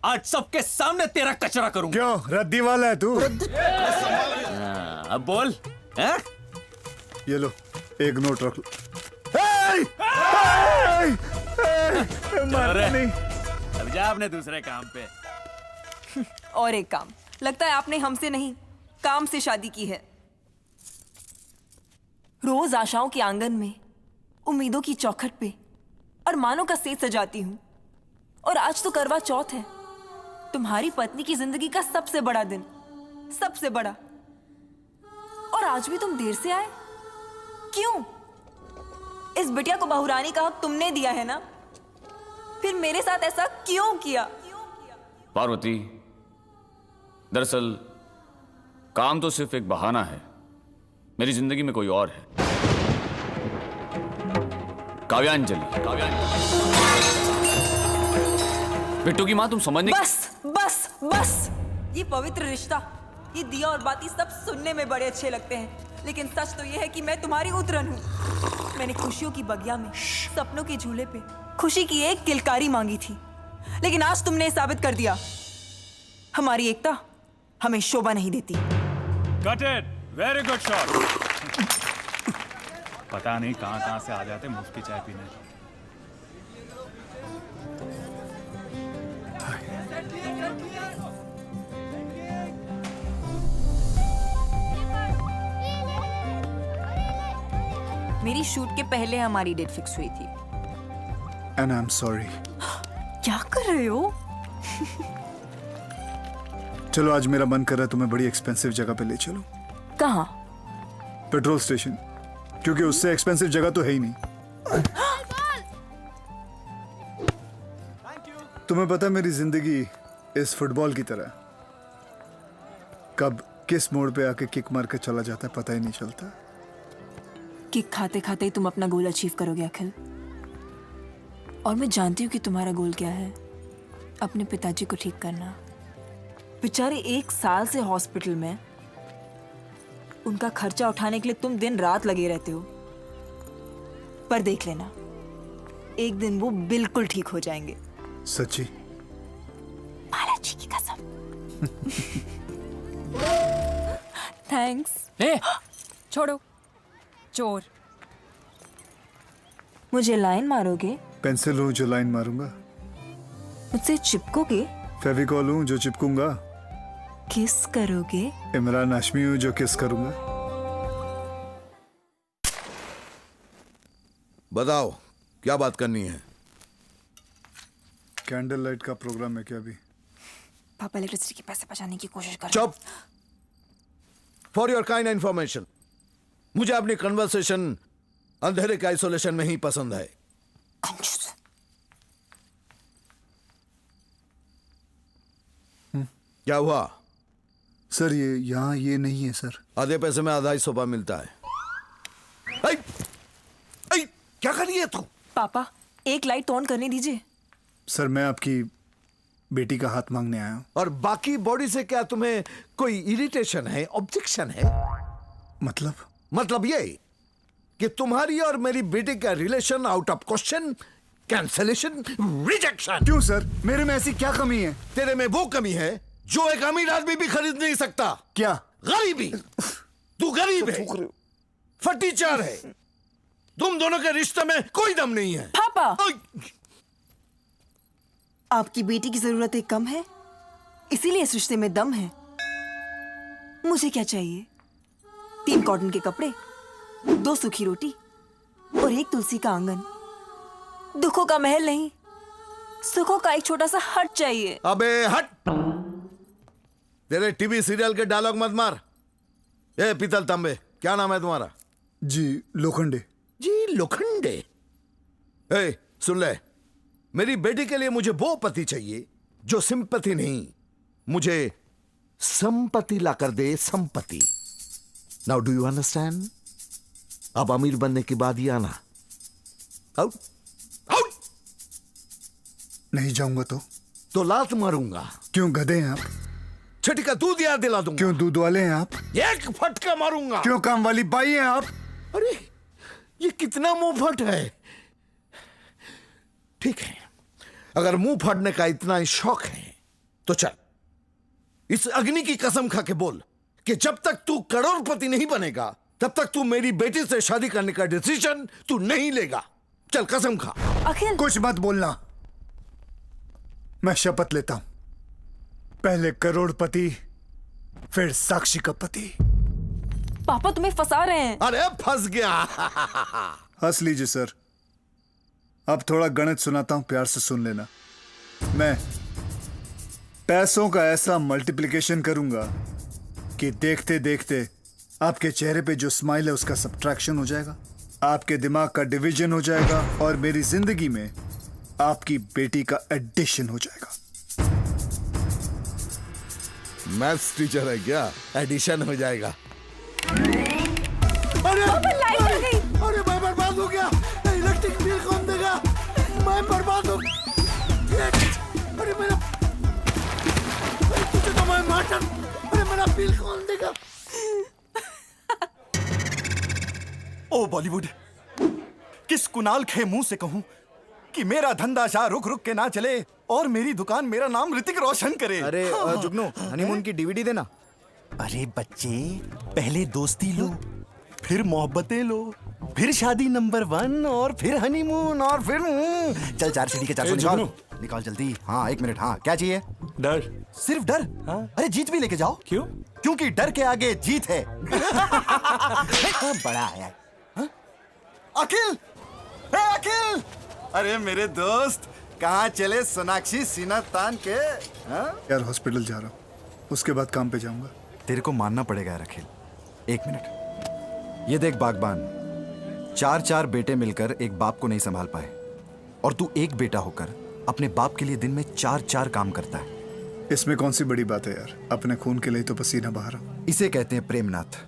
आज सबके सामने तेरा कचरा करूंगा। क्यों रद्दी वाला है तू? अब बोल। हैं? ये लो, एक नोट रख लो। मारो नहीं। अब जा अपने दूसरे काम पे। और एक काम, लगता है आपने हमसे नहीं काम से शादी की है। रोज आशाओं के आंगन में, उम्मीदों की चौखट पे अरमानों का सेज सजाती हूं, और आज तो करवा चौथ है, तुम्हारी पत्नी की जिंदगी का सबसे बड़ा दिन, सबसे बड़ा। और आज भी तुम देर से आए, क्यों? इस बिटिया को बहुरानी का हक तुमने दिया है ना, फिर मेरे साथ ऐसा क्यों किया? पार्वती, दरअसल काम तो सिर्फ एक बहाना है, मेरी जिंदगी में कोई और है। काव्यांजलि, बिट्टू की मां, तुम समझ नहीं। बस बस बस, ये पवित्र रिश्ता, ये दिया और बाती सब सुनने में बड़े अच्छे लगते हैं, लेकिन सच तो ये है कि मैं तुम्हारी उतरन हूँ। मैंने खुशियों की बगिया में, सपनों के झूले पे खुशी की एक किलकारी मांगी थी, लेकिन आज तुमने साबित कर दिया हमारी एकता हमें शोभा नहीं देती। Got it. Very good shot. पता नहीं कहां से आ जाते मुफ्त की चाय पीने। मेरी शूट के पहले हमारी डेट फिक्स हुई थी। And I'm sorry. क्या कर रहे हो? चलो, आज मेरा मन कर रहा है तुम्हें बड़ी एक्सपेंसिव जगह पे ले चलो। कहाँ? पेट्रोल स्टेशन, क्योंकि उससे एक्सपेंसिव जगह तो है ही नहीं। तुम्हें पता है मेरी जिंदगी इस फुटबॉल की तरह, कब किस मोड़ पे आके किक मार के चला जाता है पता ही नहीं चलता। किक खाते खाते ही तुम अपना गोल अचीव करोगे अखिल, और मैं जानती हूँ कि तुम्हारा गोल क्या है, अपने पिताजी को ठीक करना। बेचारे 1 साल से हॉस्पिटल में, उनका खर्चा उठाने के लिए तुम दिन रात लगे रहते हो, पर देख लेना, एक दिन वो बिल्कुल ठीक हो जाएंगे। सच्ची? बालाजी की कसम। थैंक्स। छोड़ो, चोर। मुझे लाइन मारोगे? पेंसिल हूं जो लाइन मारूंगा। मुझसे चिपकोगे? फेविकॉल हूं जो चिपकूंगा। किस करोगे? इमरान हाशमी हूं जो किस करूंगा। बताओ क्या बात करनी है? कैंडल लाइट का प्रोग्राम है क्या अभी? पापा इलेक्ट्रिसिटी के पैसे बचाने की कोशिश कर। चुप। फॉर योर काइंड इंफॉर्मेशन, मुझे अपनी कन्वर्सेशन अंधेरे के आइसोलेशन में ही पसंद है। क्या हुआ? सर ये यहाँ ये नहीं है सर। आधे पैसे में आधा ही सोफा मिलता है। ऐ, ऐ, क्या कर रही है तू? पापा, एक लाइट ऑन करने दीजिए। सर मैं आपकी बेटी का हाथ मांगने आया हूँ। और बाकी बॉडी से क्या तुम्हें कोई इरिटेशन है, ऑब्जेक्शन है? मतलब ये कि तुम्हारी और मेरी बेटी का relation out of question, cancellation, rejection. क्यों सर, मेरे में ऐसी क्या कमी है? तेरे में वो कमी है जो एक अमीर आदमी भी खरीद नहीं सकता। क्या? गरीबी। तू गरीब है, फटीचार है, तुम दोनों के रिश्ते में कोई दम नहीं है। पापा, आपकी बेटी की जरूरतें कम है, इसीलिए इस रिश्ते में दम है। मुझे क्या चाहिए? 3 कॉटन के कपड़े, 2 सूखी रोटी और 1 तुलसी का आंगन। दुखों का महल नहीं, सुखों का एक छोटा सा हट चाहिए। अबे हट, तेरे टीवी सीरियल के डायलॉग मत मार। ए पीतल तांबे, क्या नाम है तुम्हारा? जी लोखंडे। जी लोखंडे। ए सुन ले, मेरी बेटी के लिए मुझे वो पति चाहिए जो सिंपैथी नहीं, मुझे संपत्ति ला कर दे, संपत्ति। Now do you understand? अब अमीर बनने के बाद ही आना। Out out. नहीं जाऊंगा तो लात मारूंगा। क्यों, गधे हैं आप? छठी का दूध याद दिला दूंगा। क्यों, दूध वाले हैं आप? एक फटका मारूंगा। क्यों, काम वाली बाई हैं आप? अरे ये कितना मुंह फट है। ठीक है, अगर मुंह फाड़ने का इतना ही शौक है तो चल, इस अग्नि की कसम खा के बोल कि जब तक तू करोड़पति नहीं बनेगा तब तक तू मेरी बेटी से शादी करने का डिसीजन तू नहीं लेगा। चल कसम खा। अखिल, कुछ मत बोलना। मैं शपथ लेता हूं, पहले करोड़पति फिर साक्षी का पति। पापा तुम्हें फंसा रहे हैं। अरे फंस गया। हंस लीजिए सर। अब थोड़ा गणित सुनाता हूं, प्यार से सुन लेना। मैं पैसों का ऐसा मल्टीप्लिकेशन करूंगा कि देखते देखते आपके चेहरे पे जो स्माइल है उसका सब्ट्रैक्शन हो जाएगा, आपके दिमाग का डिवीजन हो जाएगा और मेरी जिंदगी में आपकी बेटी का एडिशन हो जाएगा। मैथ्स टीचर है क्या? एडिशन हो जाएगा। लाइट आ गई। अरे मैं बर्बाद हो गया। इलेक्ट्रिक बिल कौन देगा? मैं बर्बाद हो। अरे मेरा, तुझे तो मैं मार डाल। अरे मेरा बिल कौन देगा? ओ बॉलीवुड, किस कुणाल के मुंह से कहूं कि मेरा धंधा शाह रुक रुक के ना चले और मेरी दुकान मेरा नाम ऋतिक रोशन करे। अरे जुगनू, हनीमून की डीवीडी देना। अरे बच्चे, पहले दोस्ती लो, फिर मोहब्बतें लो, फिर शादी नंबर 1 और फिर हनीमून और फिर चल 4 सीढ़ी के 400 निकाल। निकाल जल्दी। हाँ 1 मिनट। हाँ क्या चाहिए? डर। सिर्फ डर? हाँ? अरे जीत भी लेके जाओ। क्यों? क्योंकि डर के आगे जीत है। बड़ा आया है। हाँ? अखिल, अखिल, अरे मेरे दोस्त, कहाँ चले सोनाक्षी सीना तान के? हाँ? यार हॉस्पिटल जा रहा हूं, उसके बाद काम पे जाऊंगा। तेरे को मानना पड़ेगा यार अखिल। 1 मिनट। ये देख बागबान, 4 बेटे मिलकर एक बाप को नहीं संभाल पाए और तू एक बेटा होकर अपने बाप के लिए दिन में 4 काम करता है। इसमें कौन सी बड़ी बात है यार? अपने खून के लिए तो पसीना बहा रहा हूं। इसे कहते हैं प्रेमनाथ।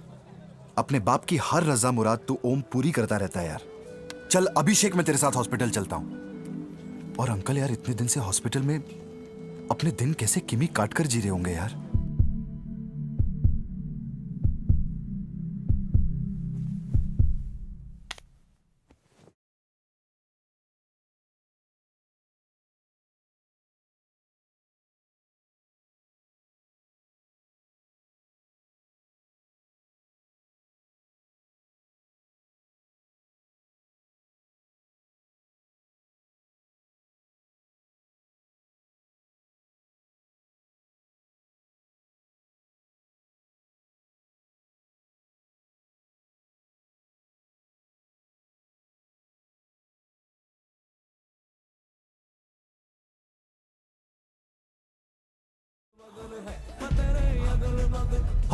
अपने बाप की हर रजा मुराद तू ओम पूरी करता रहता है यार। चल अभिषेक, मैं तेरे साथ हॉस्पिटल चलता हूं। और अंकल यार, इतने दिन से हॉस्पिटल में अपने दिन कैसे किमी काट कर जी रहे होंगे यार।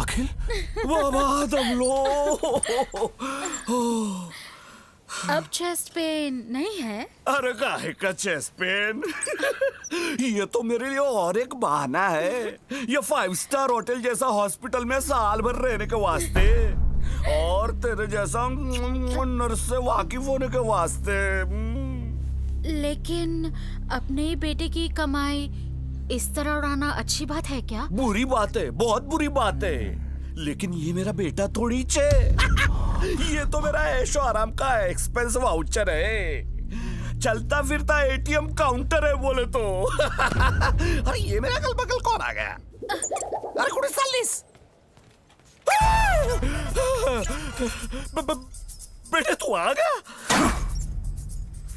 अखिल, वाह तुम लो। अब चेस्ट पेन नहीं है? अरे काहे का चेस्ट पेन? ये तो मेरे लिए और एक बहाना है। ये 5 स्टार होटल जैसा हॉस्पिटल में साल भर रहने के वास्ते और तेरे जैसा नर्स से वाकिफ होने के वास्ते। लेकिन अपने बेटे की कमाई इस तरह उड़ाना अच्छी बात है क्या? बुरी बात है, बहुत बुरी बात है। लेकिन ये मेरा बेटा थोड़ी चे। ये तो मेरा ऐशो आराम का एक्सपेंस वाउचर है, चलता फिरता एटीएम काउंटर है बोले तो। अरे ये मेरा अगल बगल कौन आ गया? अरे कुछ सालिस। बेटे तू आ गया?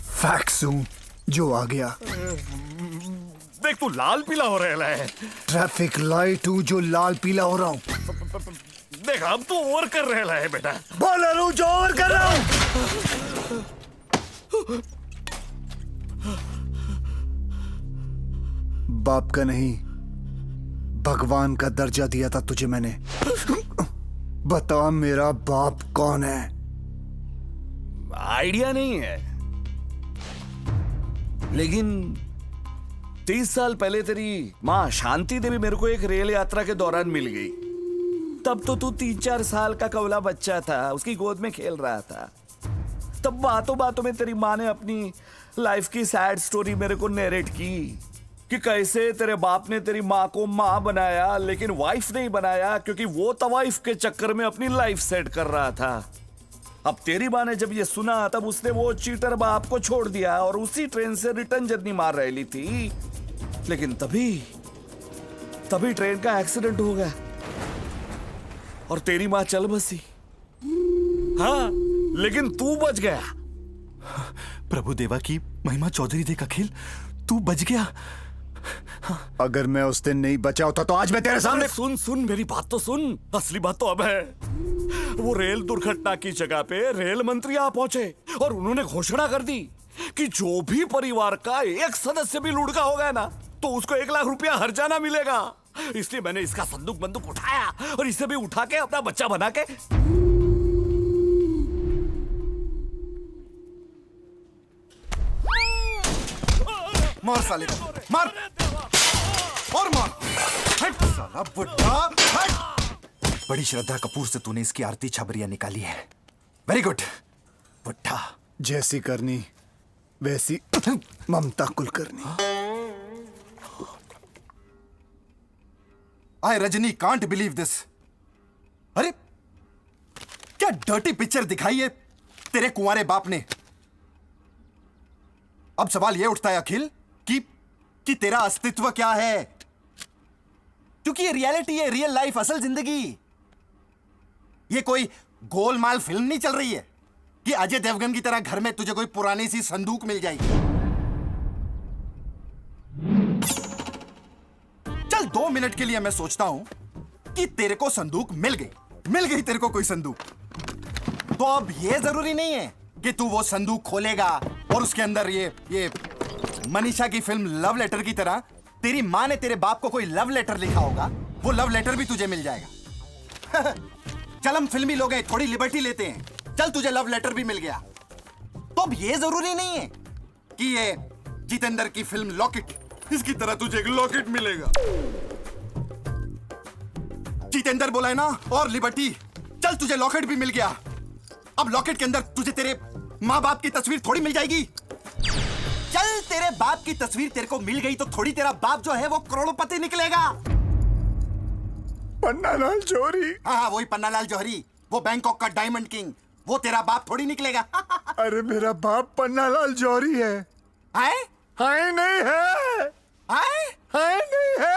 फैक्स हूं जो आ गया। देख तू लाल पीला हो रहा है। ट्रैफिक लाइट हूं जो लाल पीला हो रहा हूं। देख अब तू ओवर कर रहा है बेटा। बोल रहा हूं जो ओवर कर रहा हूं। बाप का नहीं, भगवान का दर्जा दिया था तुझे मैंने। बता मेरा बाप कौन है? आइडिया नहीं है, लेकिन 30 साल पहले तेरी माँ शांति देवी मेरे को एक रेल यात्रा के दौरान मिल गई। तब तो तू 3-4 साल का कवला बच्चा था, उसकी गोद में खेल रहा था। तब बातों बातों में तेरी माँ ने अपनी लाइफ की सैड स्टोरी मेरे को नरेट की कि कैसे तेरे बाप ने तेरी माँ को माँ बनाया लेकिन वाइफ नहीं बनाया, क्योंकि वो तवाइफ के चक्कर में अपनी लाइफ सेट कर रहा था। अब तेरी माँ ने जब ये सुना तब उसने वो चीटर बाप को छोड़ दिया और उसी ट्रेन से रिटर्न जर्नी मार रही थी। लेकिन तभी तभी ट्रेन का एक्सीडेंट हो गया और तेरी माँ चल बसी। हाँ, लेकिन तू बच गया। प्रभु देवा की महिमा। चौधरी देख अखिल, तू बच गया। अगर मैं उस दिन नहीं बचा होता तो आज मैं तेरे सामने। सुन मेरी बात तो सुन। असली बात तो अब है, वो रेल दुर्घटना की जगह पे रेल मंत्री आ पहुंचे और उन्होंने घोषणा कर दी कि जो भी परिवार का एक सदस्य भी लुढ़का हो गया ना, तो उसको 1 लाख रुपया हर्जाना मिलेगा। इसलिए मैंने इसका संदूक बंदूक उठाया और इसे भी उठा के अपना बच्चा बना के मार साले को, मार और मार। हट साला बुड्ढा, हट। बड़ी श्रद्धा कपूर से तूने इसकी आरती छबरिया निकाली है। वेरी गुड बुड्ढा। जैसी करनी वैसी ममता कुलकर्णी। आई रजनी कांट बिलीव दिस। अरे क्या डर्टी पिक्चर दिखाई है तेरे कुंवारे बाप ने। अब सवाल यह उठता है अखिल कि तेरा अस्तित्व क्या है, क्योंकि ये रियलिटी है, रियल लाइफ, असल जिंदगी। ये कोई गोलमाल फिल्म नहीं चल रही है कि अजय देवगन की तरह घर में तुझे कोई पुरानी सी संदूक मिल जाएगी। चल 2 मिनट के लिए मैं सोचता हूं कि तेरे को संदूक मिल गई तेरे को कोई संदूक, तो अब ये जरूरी नहीं है कि तू वो संदूक खोलेगा और उसके अंदर ये मनीषा की फिल्म लव लेटर की तरह तेरी मां ने तेरे बाप को कोई लव लेटर लिखा होगा, वो लव लेटर भी तुझे मिल जाएगा। चल हम फिल्मी लोग हैं, थोड़ी लिबर्टी लेते हैं। चल तुझे लव लेटर भी मिल गया, तो अब ये जरूरी नहीं है कि ये जितेंद्र की फिल्म लॉकेट, इसकी तरह तुझे एक लॉकेट मिलेगा। जितेंद्र बोला है ना, और लिबर्टी। चल तुझे लॉकेट भी मिल गया, अब लॉकेट के अंदर तुझे तेरे माँ बाप की तस्वीर थोड़ी मिल जाएगी। चल तेरे बाप की तस्वीर तेरे को मिल गई तो थोड़ी तेरा बाप जो है वो करोड़पति निकलेगा। पन्नालाल जौहरी। हाँ, वही पन्नालाल जौहरी, वो बैंकॉक का डायमंड किंग, वो तेरा बाप थोड़ी निकलेगा। अरे मेरा बाप पन्नालाल जौहरी है। हाय नहीं है। हाय नहीं है।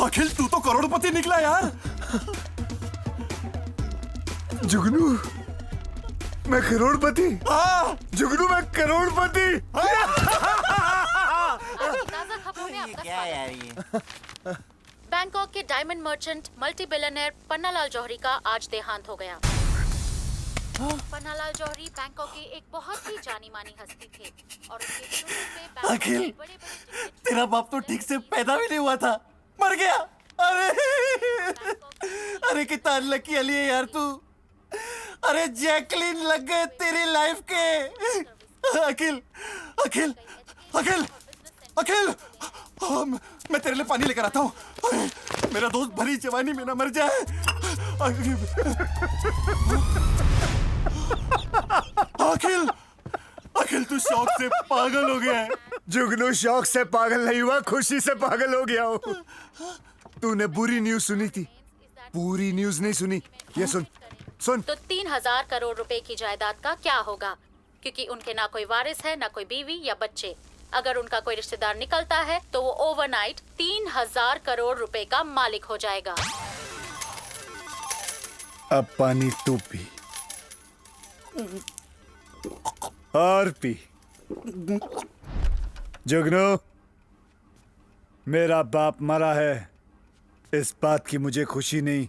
अखिल तू तो करोड़पति निकला यार। जुगनू मैं करोड़पति। जुगनू मैं करोड़पति। ताजा खबरों में आपका क्या यार ये। बैंकॉक के diamond merchant multi billionaire Pannalal Jauhari का आज देहांत हो गया। पन्नालाल जौहरी बैंकॉक के एक बहुत ही जानी मानी हस्ती थे और उनके शुरू से बैंकॉक अखिल, के बड़े-बड़े तेरा बाप तो ठीक से पैदा भी नहीं हुआ था, मर गया। अरे कितना अनलकी अली है यार तू। अरे जैकलिन लग गए तेरी लाइफ के। अखिल अखिल अखिल अखिल, मैं तेरे लिए पानी लेकर आता हूँ। मेरा दोस्त भरी जवानी में ना मर जाए। अखिल अखिल तू शौक से पागल हो गया है। जुगनू शौक से पागल नहीं हुआ, खुशी से पागल हो गया हूँ। तूने बुरी न्यूज सुनी थी, पूरी न्यूज नहीं सुनी। ये सुन सुन। तो 3000 करोड़ रुपए की जायदाद का क्या होगा, क्योंकि उनके ना कोई वारिस है, ना कोई बीवी या बच्चे। अगर उनका कोई रिश्तेदार निकलता है तो वो ओवरनाइट 3000 करोड़ रुपए का मालिक हो जाएगा। अब पानी तू पी और पी। जुगनू मेरा बाप मरा है, इस बात की मुझे खुशी नहीं,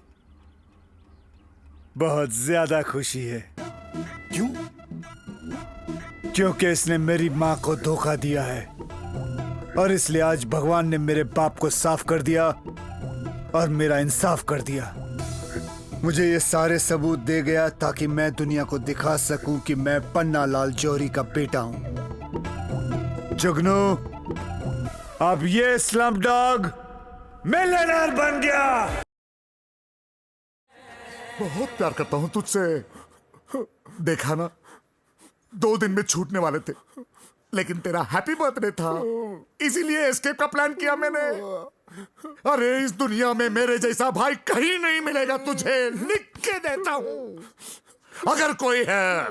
बहुत ज्यादा खुशी है। क्यों? क्योंकि इसने मेरी मां को धोखा दिया है और इसलिए आज भगवान ने मेरे बाप को साफ कर दिया और मेरा इंसाफ कर दिया। मुझे ये सारे सबूत दे गया ताकि मैं दुनिया को दिखा सकूं कि मैं पन्नालाल जौहरी का बेटा हूं। जुगनू अब ये स्लम डॉग मिलियनेयर बन गया। बहुत प्यार करता हूं तुझसे। देखा ना, 2 दिन में छूटने वाले थे, लेकिन तेरा हैप्पी बर्थडे था, इसीलिए एस्केप का प्लान किया मैंने। अरे इस दुनिया में मेरे जैसा भाई कहीं नहीं मिलेगा तुझे, लिख के देता हूं। अगर कोई है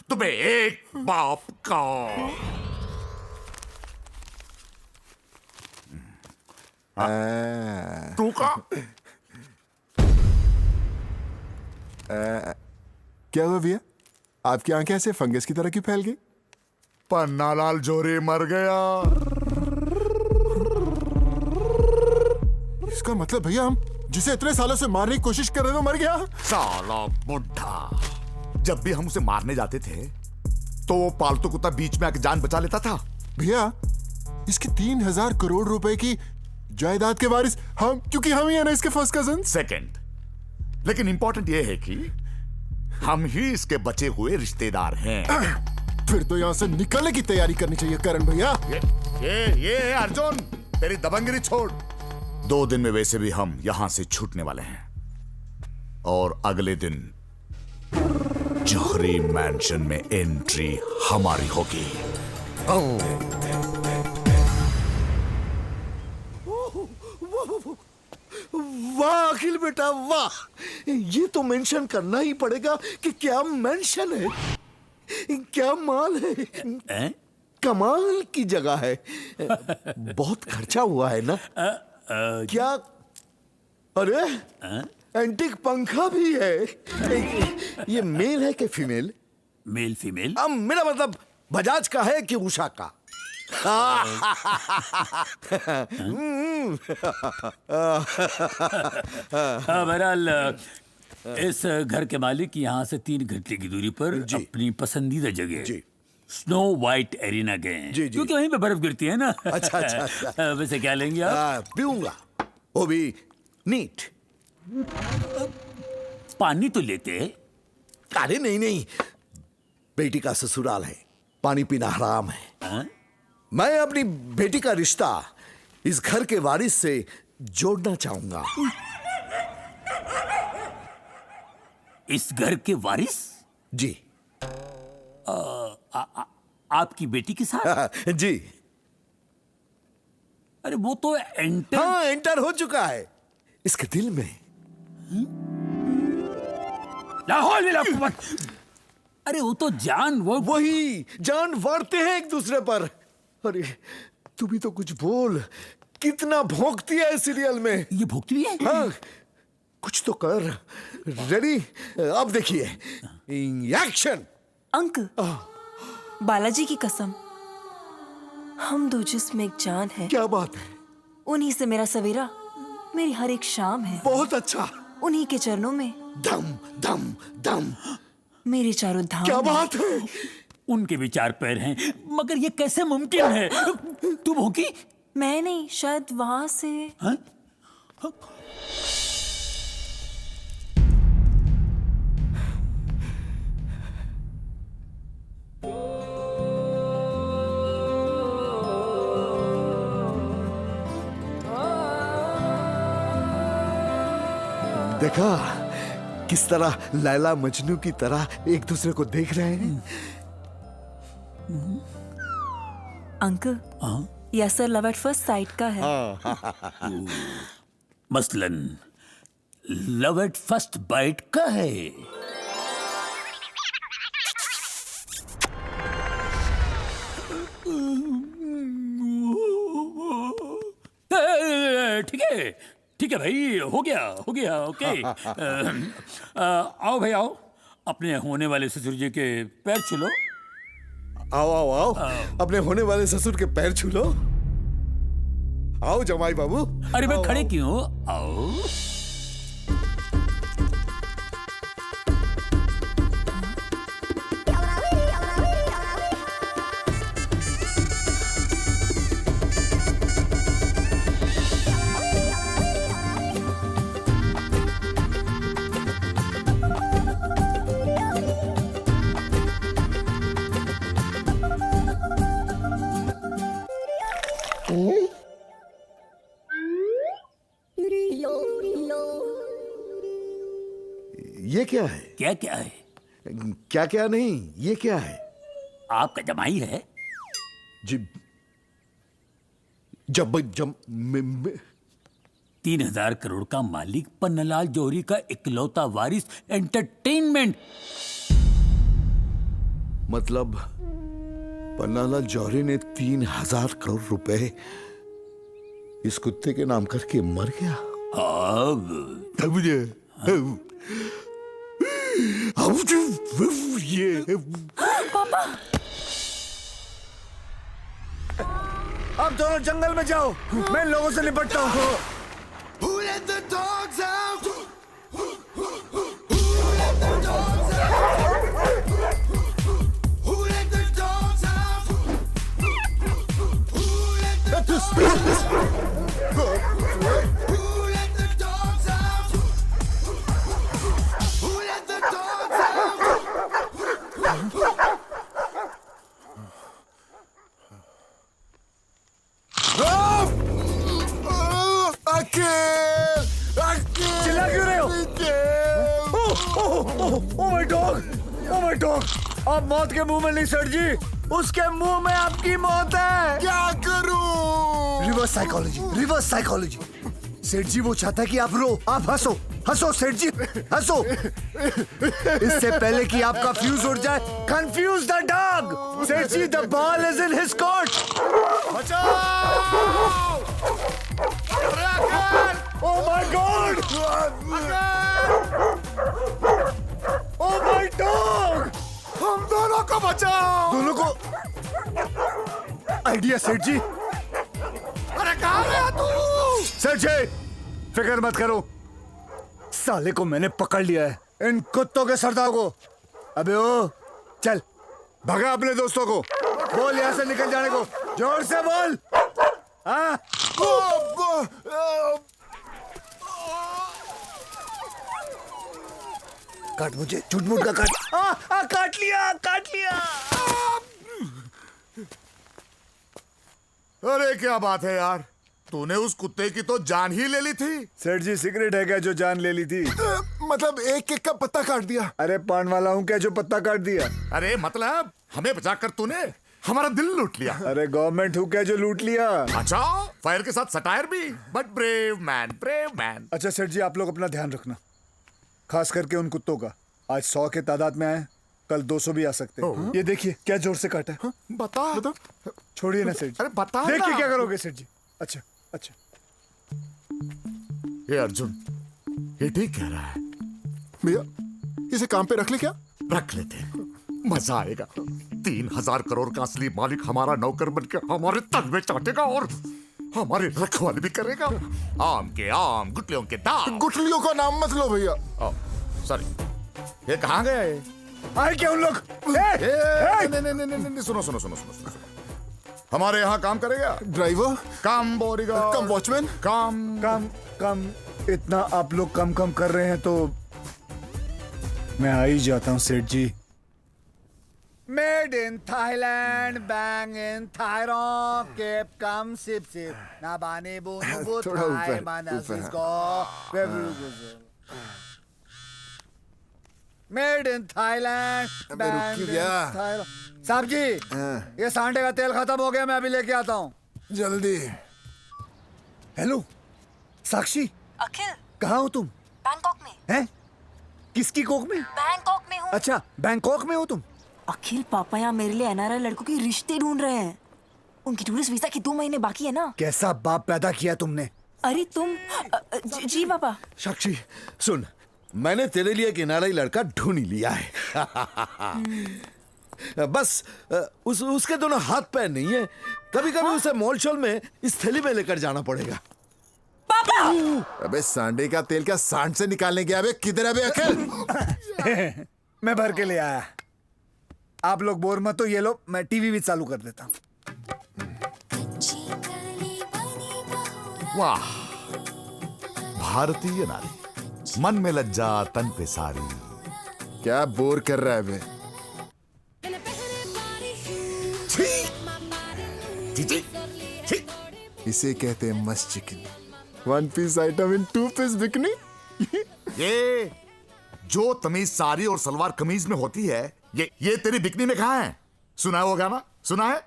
तो मैं एक बाप का। तू का क्या हुआ भैया? आपकी आंखें ऐसे फंगस की तरह क्यों फैल गई? पन्नालाल जोरी मर गया। इसका मतलब भैया हम जिसे इतने सालों से मारने की कोशिश कर रहे थे वो मर गया? साला बुढ़ा, जब भी हम उसे मारने जाते थे तो वो पालतू कुत्ता बीच में आके जान बचा लेता था। भैया इसकी 3000 करोड़ रुपए की जायदाद के वारिस हम, क्योंकि हम ही है ना इसके फर्स्ट कजन। सेकंड, लेकिन इंपॉर्टेंट ये है कि हम ही इसके बचे हुए रिश्तेदार हैं। फिर तो यहाँ से निकलने की तैयारी करनी चाहिए करण भैया। ये अर्जुन, तेरी दबंगगिरी छोड़। 2 दिन में वैसे भी हम यहां से छूटने वाले हैं और अगले दिन जौहरी मैंशन में एंट्री हमारी होगी। वाह अखिल बेटा वाह, ये तो मेंशन करना ही पड़ेगा कि क्या मेंशन है, क्या माल है, कमाल की जगह है। बहुत खर्चा हुआ है ना? क्या? अरे एंटीक पंखा भी है। ये मेल है कि फीमेल? Male female? मेरा मतलब बजाज का है कि उषा का? बहरहाल इस घर के मालिक यहाँ से 3 घंटे की दूरी पर अपनी पसंदीदा जगह स्नो वाइट एरिना गए हैं, क्योंकि वहीं पे बर्फ गिरती है ना। अच्छा। वैसे क्या लेंगे आप? पीऊंगा, वो भी नीट। पानी तो लेते? अरे नहीं, बेटी का ससुराल है, पानी पीना हराम है। मैं अपनी बेटी का रिश्ता इस घर के वारिस से जोड़ना चाहूंगा। इस घर के वारिस? जी। आपकी बेटी के साथ? जी। अरे वो तो एंटर। हाँ, एंटर हो चुका है इसके दिल में। लाहौल में अरे वो तो वही जान वारते हैं एक दूसरे पर। अरे तू भी तो कुछ बोल, कितना भौंकती है सीरियल में। ये भौंकती है? हाँ, कुछ तो कर। रेडी? अब देखिए, एक्शन। अंकल, बालाजी की कसम, हम दो जिस्म एक जान है। क्या बात है? उन्हीं से मेरा सवेरा, मेरी हर एक शाम है। बहुत अच्छा। उन्हीं के चरणों में दम दम दम मेरे चारों धाम। क्या बात है? उनके भी 4 पैर हैं, मगर ये कैसे मुमकिन है? तू भौंकी? मैं नहीं, शायद वहां से। हाँ? देखा किस तरह लैला मजनू की तरह एक दूसरे को देख रहे हैं। अंकल, यह असर लव एट फर्स्ट साइट का है। मसलन लव एट फर्स्ट बाइट का है। ठीक है भाई, हो गया ओके। आओ भाई आओ, अपने होने वाले ससुर जी के पैर छू लो। आओ अपने होने वाले ससुर के पैर छू लो। आओ जमाई बाबू। अरे मैं खड़े क्यों? आओ। ये क्या है? क्या है? क्या नहीं, ये क्या है? आपका जमाई है? जी। जब 3000 करोड़ का मालिक, पन्नालाल जौहरी का इकलौता वारिस, एंटरटेनमेंट। मतलब पन्नालाल जौहरी ने 3000 करोड़ रुपए इस कुत्ते के नाम करके मर गया। पापा अब दोनों जंगल में जाओ, मैं इन लोगों से निपटता हूँ। चिल्ला क्यों रहे हो? ओह my dog, oh my dog. आप मौत के मुंह में नहीं सेठ जी, उसके मुंह में आपकी मौत है। क्या करूं? Reverse psychology, reverse psychology. सेठ जी वो चाहता है कि आप रो, आप हंसो, हंसो सेठ जी, हंसो। इससे पहले कि आपका फ्यूज उड़ जाए, कंफ्यूज द डॉग। सेठ जी, the ball is in his court. बचाओ! Oh my god! Oh my dog! हम दोनों को बचाओ! दोनों को? आइडिया सेठ जी। अरे कहाँ गया तू? सेठ जी, फिक्र मत करो, साले को मैंने पकड़ लिया है, इन कुत्तों के सरदार को। अबे ओ, चल भगा अपने दोस्तों को, बोल यहाँ से निकल जाने को, जोर से बोल। हाँ? काट मुझे, झूठ मूठ का काट। काट लिया, काट लिया। अरे क्या बात है यार, तूने उस कुत्ते की तो जान ही ले ली थी। सेठ जी, सिगरेट है क्या जो जान ले ली थी? मतलब एक एक का पत्ता काट दिया। अरे पान वाला हूँ क्या जो पत्ता काट दिया? अरे मतलब हमें बचाकर तूने हमारा दिल लूट लिया। अरे गवर्नमेंट हूँ क्या जो लूट लिया? अच्छा, फायर के साथ सटायर भी, but brave man, brave man. अच्छा सेठ जी, आप लोग अपना ध्यान रखना, खास करके उन कुत्तों का। आज 100 के तादाद में आए, कल 200 भी आ सकते हैं। ये देखिए क्या जोर से काटा है। बता। छोड़िए ना सेठ जी। अरे बता। देखिए क्या करोगे सेठ जी। अच्छा अच्छा। ये अर्जुन, ये ठीक कह रहा है। भैया इसे काम पे रख ले क्या? रख लेते, मजा आएगा। 3000 करोड़ का असली मालिक हमारा नौकर बनकर हमारे तलवे चाटेगा और हमारी रखवाली भी करेगा। आम के आम, गुठलियों के दाम। गुठलियों का नाम मत लो भैया। सॉरी, ये कहाँ गया है? आए क्या उन लोग? नहीं, सुनो सुनो सुनो सुनो सुनो। हमारे यहाँ काम करेगा? ड्राइवर, काम बॉडीगार्ड, कम वॉचमैन, कम। इतना आप लोग कम कर रहे हैं तो मैं आ ही जाता हूँ सेठ जी। Made in Thailand, bang in थाईरों, केप कम सिप सिप, ना बाने बोनू बो थाई मानसिस को। Made in Thailand, bang in थाईरों। साहब जी, ये सांडे का तेल खत्म हो गया, मैं अभी लेके आता हूँ। जल्दी। हेलो साक्षी। अखिल, कहाँ हो तुम? बैंकॉक में। हैं? किसकी कोक में? बैंकॉक में हूँ। अच्छा, बैंकॉक में हो तुम? अखिल, पापा यहाँ मेरे लिए एनआरआई लड़कों के रिश्ते ढूंढ रहे हैं। उनकी टूरिस्ट वीजा की 2 महीने बाकी है ना। कैसा बाप पैदा किया तुमने? अरे तुम जी पापा। साक्षी सुन, मैंने तेरे लिए एक एनआरआई लड़का ढूंढ लिया है। बस उसके दोनों हाथ पैर नहीं है, कभी कभी उसे मॉल शॉल में इस थैली में लेकर जाना पड़ेगा। पापा! अबे सांडे का तेल क्या सांड से निकालने गया? अबे किधर है बे अखिल? मैं भर के ले आया। आप लोग बोर मत हो, ये लो, मैं टीवी भी चालू कर देता हूँ। वाह, भारतीय नारी, मन में लज्जा तन पे सारी। क्या बोर कर रहा है बे? इसे कहते हैं मस्त chicken. 1 piece item in 2 piece bikini. ये जो तमीज साड़ी और सलवार कमीज में होती है, ये तेरी बिकनी में कहाँ है? सुना है वो गाना? सुना है?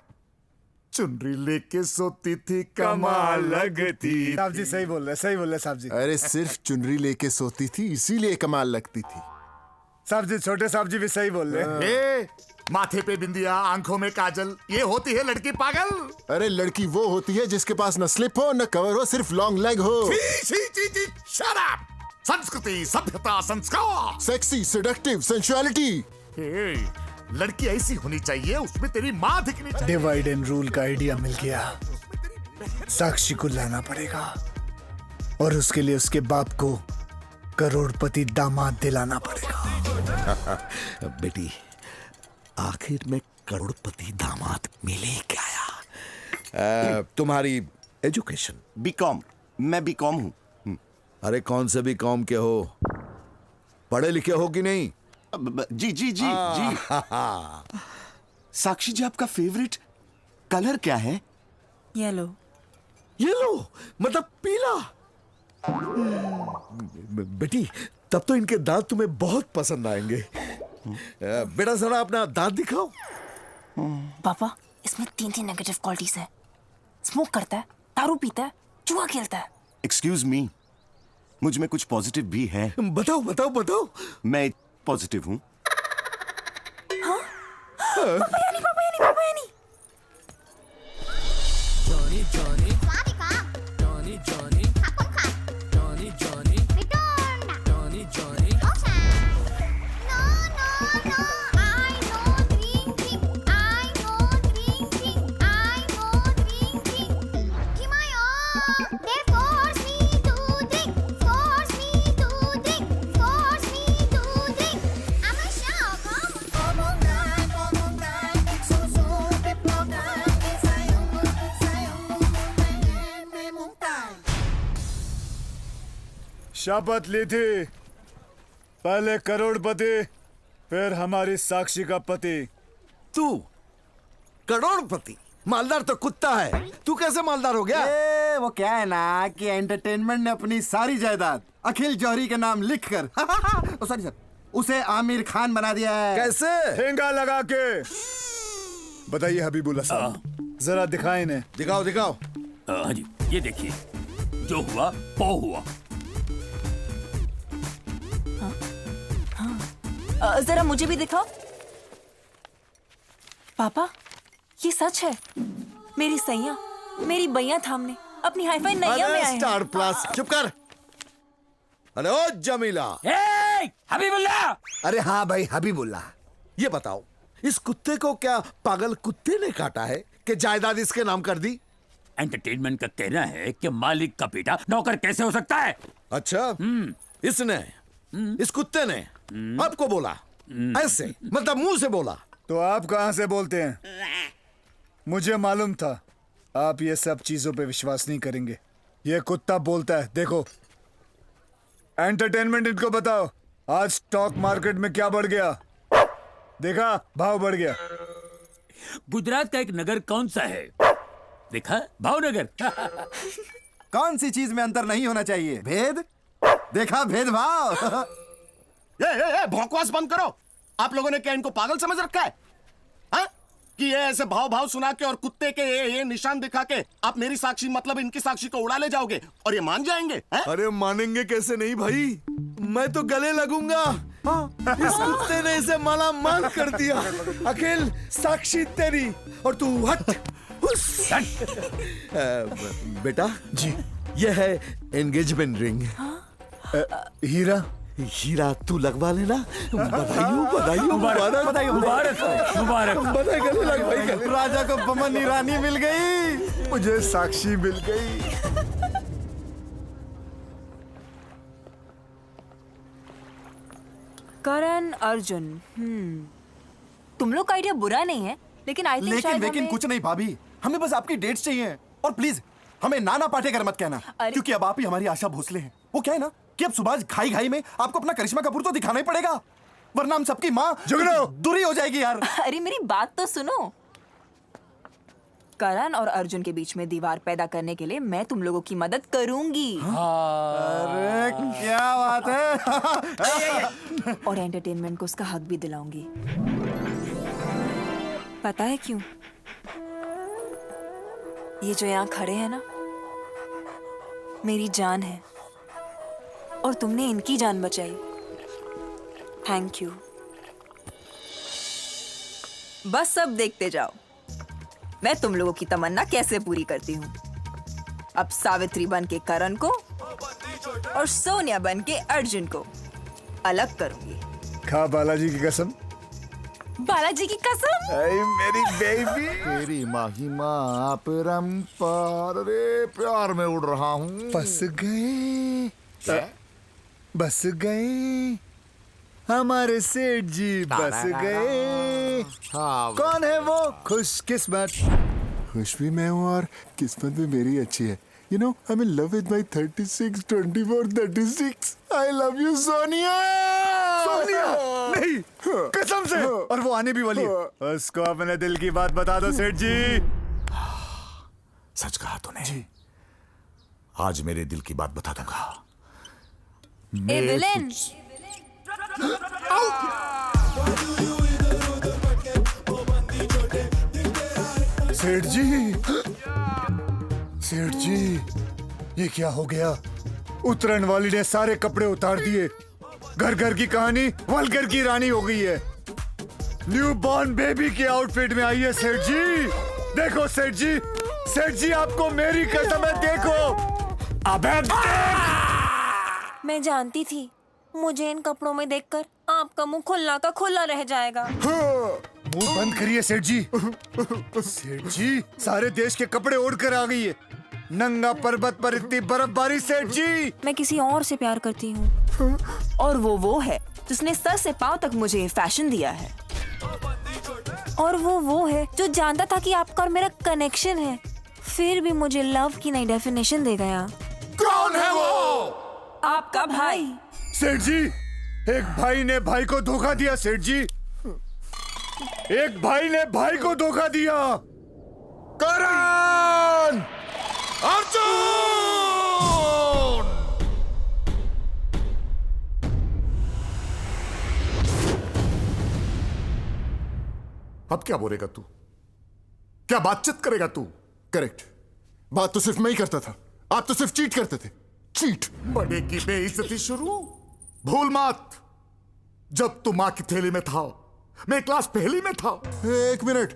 चुनरी लेके सोती थी कमाल लगती। साहब जी सही बोल रहे, सही बोल रहे साहब जी। अरे सिर्फ चुनरी लेके सोती थी इसीलिए कमाल लगती थी। साहब जी, छोटे साहब जी भी सही बोल रहे। माथे पे बिंदिया, आंखों में काजल, ये होती है लड़की पागल। अरे लड़की वो होती है जिसके पास न स्लिप हो न कवर हो, सिर्फ लॉन्ग लेग हो। Shut up! संस्कृति, सभ्यता, संस्कार, सेक्सी, सेडक्टिव, सेंसुअलिटी। लड़की ऐसी होनी चाहिए, उसमें तेरी माँ दिखनी चाहिए। डिवाइड एंड रूल का आइडिया मिल गया। साक्षी को लाना पड़ेगा और उसके लिए उसके बाप को करोड़पति दामाद दिलाना पड़ेगा। बेटी, आखिर में करोड़पति दामाद मिले क्या? तुम्हारी एजुकेशन? बीकॉम। मैं बीकॉम हूँ। अरे कौन से बीकॉम के हो? पढ़े लिखे हो कि नहीं? जी जी जी जी। साक्षी जी, आपका फेवरेट कलर क्या है? येलो। येलो मतलब पीला। बेटी, तब तो इनके दांत तुम्हें बहुत पसंद आएंगे। बेटा जरा अपना दांत दिखाओ। पापा, इसमें 3 नेगेटिव क्वालिटीज हैं। स्मोक करता है, दारू पीता है, जुआ खेलता है। एक्सक्यूज मी, मुझ में कुछ पॉजिटिव भी है। बताओ बताओ बताओ। मैं पॉजिटिव हूँ। हाँ? पापा यानी, पापा यानी, पापा यानी। Johnny, Johnny. Johnny, Johnny. Johnny, Johnny. Johnny, Johnny. No, I know drinking. I know drinking. I know drinking. Kimayo, they force me to drink. Force me to drink. Force me to drink. I'm a shower. शपथ ली थी, पहले करोड़पति फिर हमारी साक्षी का पति। तू करोड़पति? मालदार तो कुत्ता है, तू कैसे मालदार हो गया? वो क्या है ना कि एंटरटेनमेंट ने अपनी सारी जायदाद अखिल जौहरी के नाम लिखकर सॉरी सर, उसे आमिर खान बना दिया है। कैसे? ठेंगा लगा के। बताइए हबीबुल्ला साहब, जरा दिखाएं इन्हें। दिखाओ दिखाओ। हाँ जी, ये देखिए, जो हुआ वो हुआ। जरा मुझे भी दिखाओ। पापा, ये सच है। मेरी सैया, मेरी बैया थामने अपनी हाईफाई नैया में आए हैं। Star plus. चुप कर। अरे ओ जमीला। हबीबुल्ला। अरे हाँ भाई हबीबुल्ला, ये बताओ, इस कुत्ते को क्या पागल कुत्ते ने काटा है कि जायदाद इसके नाम कर दी? एंटरटेनमेंट का कहना है कि मालिक का बेटा नौकर कैसे हो सकता है? अच्छा, इसने, इस कुत्ते ने आपको बोला? ऐसे मतलब मुंह से बोला? तो आप कहां से बोलते हैं? मुझे मालूम था आप ये सब चीजों पे विश्वास नहीं करेंगे। ये कुत्ता बोलता है। देखो, एंटरटेनमेंट इनको बताओ, आज स्टॉक मार्केट में क्या बढ़ गया? देखा, भाव बढ़ गया। गुजरात का एक नगर कौन सा है? देखा, भावनगर। कौन सी चीज में अंतर नहीं होना चाहिए? भेद। देखा, भेदभाव। ये बकवास बंद करो। आप लोगों ने क्या इनको पागल समझ रखा है? हाँ? कि ये ऐसे भाव भाव सुना के और कुत्ते के ये निशान दिखा के आप मेरी साक्षी मतलब इनकी साक्षी को उड़ा ले जाओगे और ये मान जाएंगे? अरे मानेंगे कैसे नहीं भाई, मैं तो गले लगूंगा। इस कुत्ते ने इसे माला माल कर दिया। अखिल, साक्षी तेरी और तू हट। बेटा जी, ये है एंगेजमेंट रिंग। हीरा? हीरा तू लगवा लेना। बधाई मुबारक बधाई गले लग भाई। राजा को बमन रानी मिल गई, मुझे साक्षी मिल गई। करण अर्जुन, तुम लोग का आइडिया बुरा नहीं है, लेकिन आई थिंक शायद लेकिन कुछ नहीं भाभी, हमें बस आपकी डेट्स चाहिए। और प्लीज हमें नाना पाटेकर मत कहना, क्योंकि अब आप ही हमारी आशा भोसले हैं। वो क्या है ना कि अब सुभाष घाई घाई में आपको अपना करिश्मा कपूर तो दिखाना ही पड़ेगा, वरना हम सबकी माँ दूरी हो जाएगी यार। अरे मेरी बात तो सुनो। करण और अर्जुन के बीच में दीवार पैदा करने के लिए मैं तुम लोगों की मदद करूंगी। अरे क्या बात है। और एंटरटेनमेंट को उसका हक भी दिलाऊंगी। पता है क्यों? ये जो यहाँ खड़े हैं ना, मेरी जान है और तुमने इनकी जान बचाई। Thank you. बस सब देखते जाओ मैं तुम लोगों की तमन्ना कैसे पूरी करती हूँ। अब सावित्री बन के करण को और सोनिया बन के अर्जुन को अलग करूंगी। खा बालाजी की कसम। बालाजी की कसम। मेरी बेबी, तेरी महिमा परंपार, रे प्यार में उड़ रहा हूँ। बस गए, बस गए हमारे सेठ जी, बस गए। कौन है वो खुशकिस्मत? खुश भी मैं हूँ और किस्मत भी मेरी अच्छी है। You know, I'm in love with my 36, 24, 36. I love you, Sonia. Sonia नहीं, कसम से। और वो आने भी वाली है। उसको अपने दिल की बात बता दो सेठ जी। सच कहा तूने जी। आज मेरे दिल की बात बता दूंगा। A villain. सेठ जी, सेठ जी, ये क्या हो गया? उतरन वाली ने सारे कपड़े उतार दिए। घर घर की कहानी वलगर की रानी हो गई है। न्यू बॉर्न बेबी के आउटफिट में आई है सेठ जी। देखो सेठ जी, सेठ जी आपको मेरी कसम है, देखो। अबे मैं जानती थी मुझे इन कपड़ों में देखकर आपका मुंह खुला का खुला रह जाएगा। मुंह बंद करिए सेठ जी। सेठ जी सारे देश के कपड़े ओढ़ कर आ गई है। नंगा पर्वत पर इतनी बर्फबारी सेठ जी। मैं किसी और से प्यार करती हूँ और वो है जिसने सर से पांव तक मुझे ये फैशन दिया है। और वो है जो जानता था कि आपका और मेरा कनेक्शन है, फिर भी मुझे लव की नई डेफिनेशन दे गया। कौन है वो? आपका भाई। सेठ जी, एक भाई ने भाई को धोखा दिया सेठ जी। एक भाई ने भाई को धोखा दिया। करण! अर्जुन! अब क्या बोलेगा तू? क्या बातचीत करेगा तू? करेक्ट, बात तो सिर्फ मैं ही करता था, आप तो सिर्फ चीट करते थे। चीट। बड़े की बेइज्जती शुरू। भूल मत, जब तू मां की थैली में था मैं क्लास पहली में था। एक मिनट,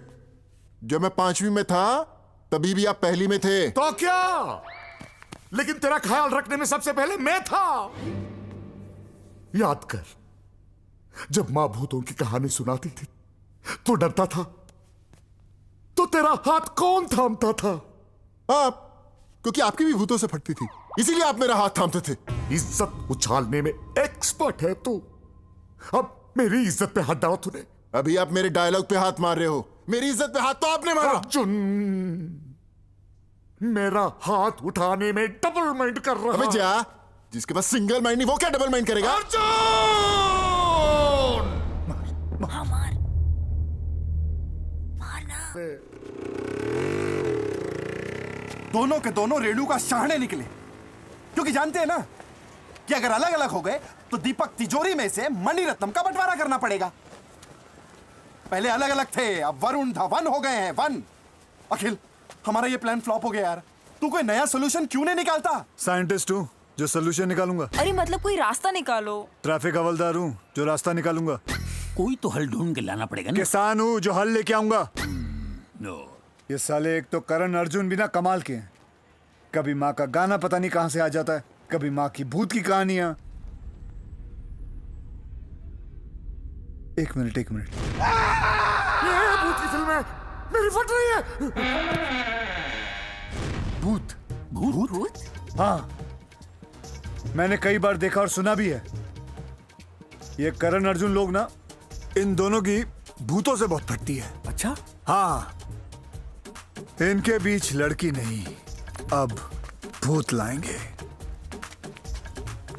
जब मैं 5वीं में था तभी भी आप पहली में थे। तो क्या, लेकिन तेरा ख्याल रखने में सबसे पहले मैं था। याद कर, जब मां भूतों की कहानी सुनाती थी तो डरता था, तो तेरा हाथ कौन थामता था? आप, क्योंकि आपकी भी भूतों से फटती थी, इसीलिए आप मेरा हाथ थामते थे। इज्जत उछालने में एक्सपर्ट है तू। अब मेरी इज्जत पे हाथ डालो तूने। अभी आप मेरे डायलॉग पे हाथ मार रहे हो, मेरी इज्जत पे हाथ तो आपने मारा। अर्जुन, मेरा हाथ उठाने में डबल माइंड कर रहा। अबे जा, जिसके पास सिंगल माइंड नहीं वो क्या डबल माइंड करेगा? अर्जुन! हाँ, मारना। दोनों के दोनों रेणु का शहाणे निकले, क्योंकि जानते हैं ना कि अगर अलग अलग हो गए तो दीपक तिजोरी में से मणिरत्नम का बंटवारा करना पड़ेगा। पहले अलग अलग थे, अब वरुण धवन हो गए हैं, वन। अखिल, हमारा ये प्लान फ्लॉप हो गया यार। तू कोई नया सोल्यूशन क्यों नहीं निकालता? साइंटिस्ट हूँ जो सोल्यूशन निकालूंगा। अरे मतलब कोई रास्ता निकालो। ट्रैफिक हवलदार हूँ जो रास्ता निकालूंगा। कोई तो हल ढूंढ के लाना पड़ेगा ना। किसान हूँ जो हल लेके आऊंगा। नो, ये साले एक तो करण अर्जुन बिना कमाल के हैं। कभी माँ का गाना पता नहीं कहां से आ जाता है, कभी माँ की भूत की कहानियां। एक मिनट ये भूत की फिल्म है, मेरी फट रही है। भूत? भूत? भूत? हाँ, मैंने कई बार देखा और सुना भी है। ये करण अर्जुन लोग ना, इन दोनों की भूतों से बहुत फटती है। अच्छा? हाँ, इनके बीच लड़की नहीं, अब भूत लाएंगे।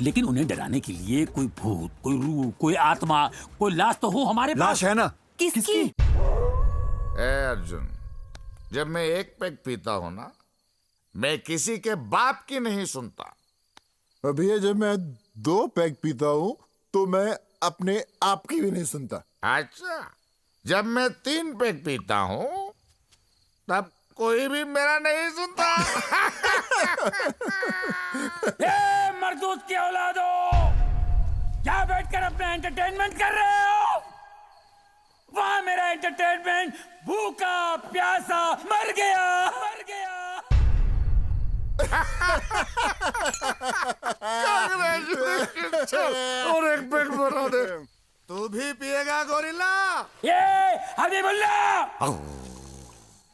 लेकिन उन्हें डराने के लिए कोई भूत, कोई रूह, कोई आत्मा, कोई लाश तो हो हमारे पास। लाश है ना? किसकी? अर्जुन, जब मैं एक पैक पीता हूं ना, मैं किसी के बाप की नहीं सुनता। अभी जब मैं 2 पैक पीता हूं तो मैं अपने आप की भी नहीं सुनता। अच्छा, जब मैं 3 पैक पीता हूं तब कोई भी मेरा नहीं सुनता। मरदूद की औलादो, क्या बैठकर अपना एंटरटेनमेंट कर रहे हो? वहाँ मेरा एंटरटेनमेंट भूखा प्यासा मर गया। और एक पैक बना दे। तू भी पिएगा गोरिल्ला? ये हबीबुल्ला,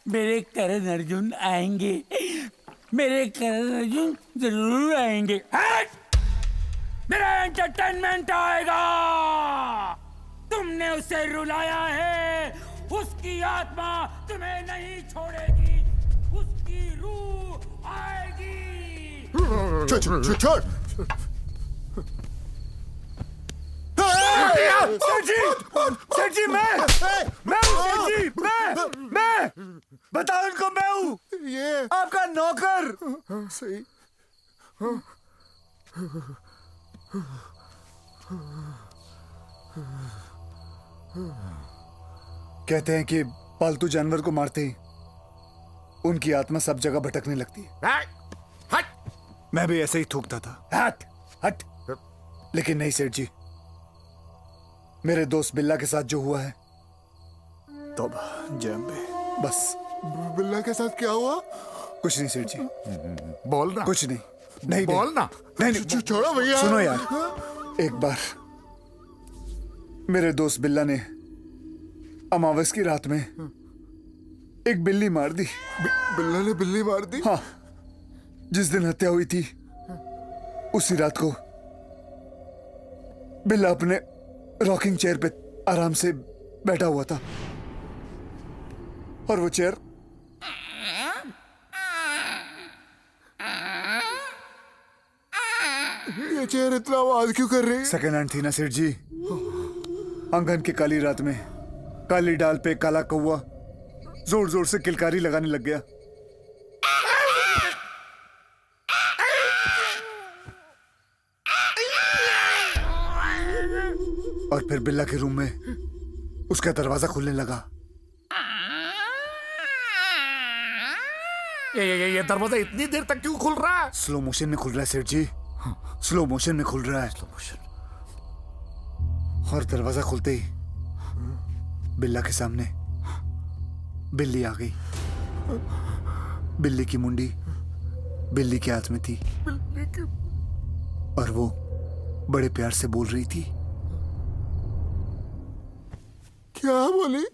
मेरे करण अर्जुन आएंगे, मेरे करण अर्जुन जरूर आएंगे। हट! मेरा एंटरटेनमेंट आएगा। तुमने उसे रुलाया है, उसकी आत्मा तुम्हें नहीं छोड़ेगी, उसकी रूह आएगी। छोड़। सेठ जी, मैं बताओ इनको, मैं हूँ ये आपका नौकर। सही। कहते हैं कि पालतू जानवर को मारते ही उनकी आत्मा सब जगह भटकने लगती है। हट! मैं भी ऐसे ही थूकता था, हट हट। लेकिन नहीं सेठ जी, मेरे दोस्त बिल्ला के साथ जो हुआ है, तौबा जंबे, बस। बिल्ला के साथ क्या हुआ? कुछ नहीं सेठ जी। बोलना। कुछ नहीं बोलना। नहीं छोड़ो भैया। सुनो यार, एक बार मेरे दोस्त बिल्ला ने अमावस की रात में एक बिल्ली मार दी। बिल्ला ने बिल्ली मार दी? हाँ, जिस दिन हत्या हुई थी उसी रात को बिल्ला अपने रॉकिंग चेयर पे आराम से बैठा हुआ था और वो चेयर ये चेयर इतना आवाज क्यों कर रही है? सेकेंड हैंड थी ना सेठ जी। आंगन की काली रात में काली डाल पे काला कौवा जोर जोर से किलकारी लगाने लग गया। और फिर बिल्ला के रूम में उसका दरवाजा खुलने लगा। ये दरवाजा इतनी देर तक क्यों खुल रहा है? स्लो मोशन में खुल रहा है सेठ जी, स्लो मोशन में खुल रहा है। Slow motion. और दरवाजा खुलते ही बिल्ला के सामने बिल्ली आ गई। बिल्ली की मुंडी बिल्ली के हाथ में थी और वो बड़े प्यार से बोल रही थी। क्या बोली?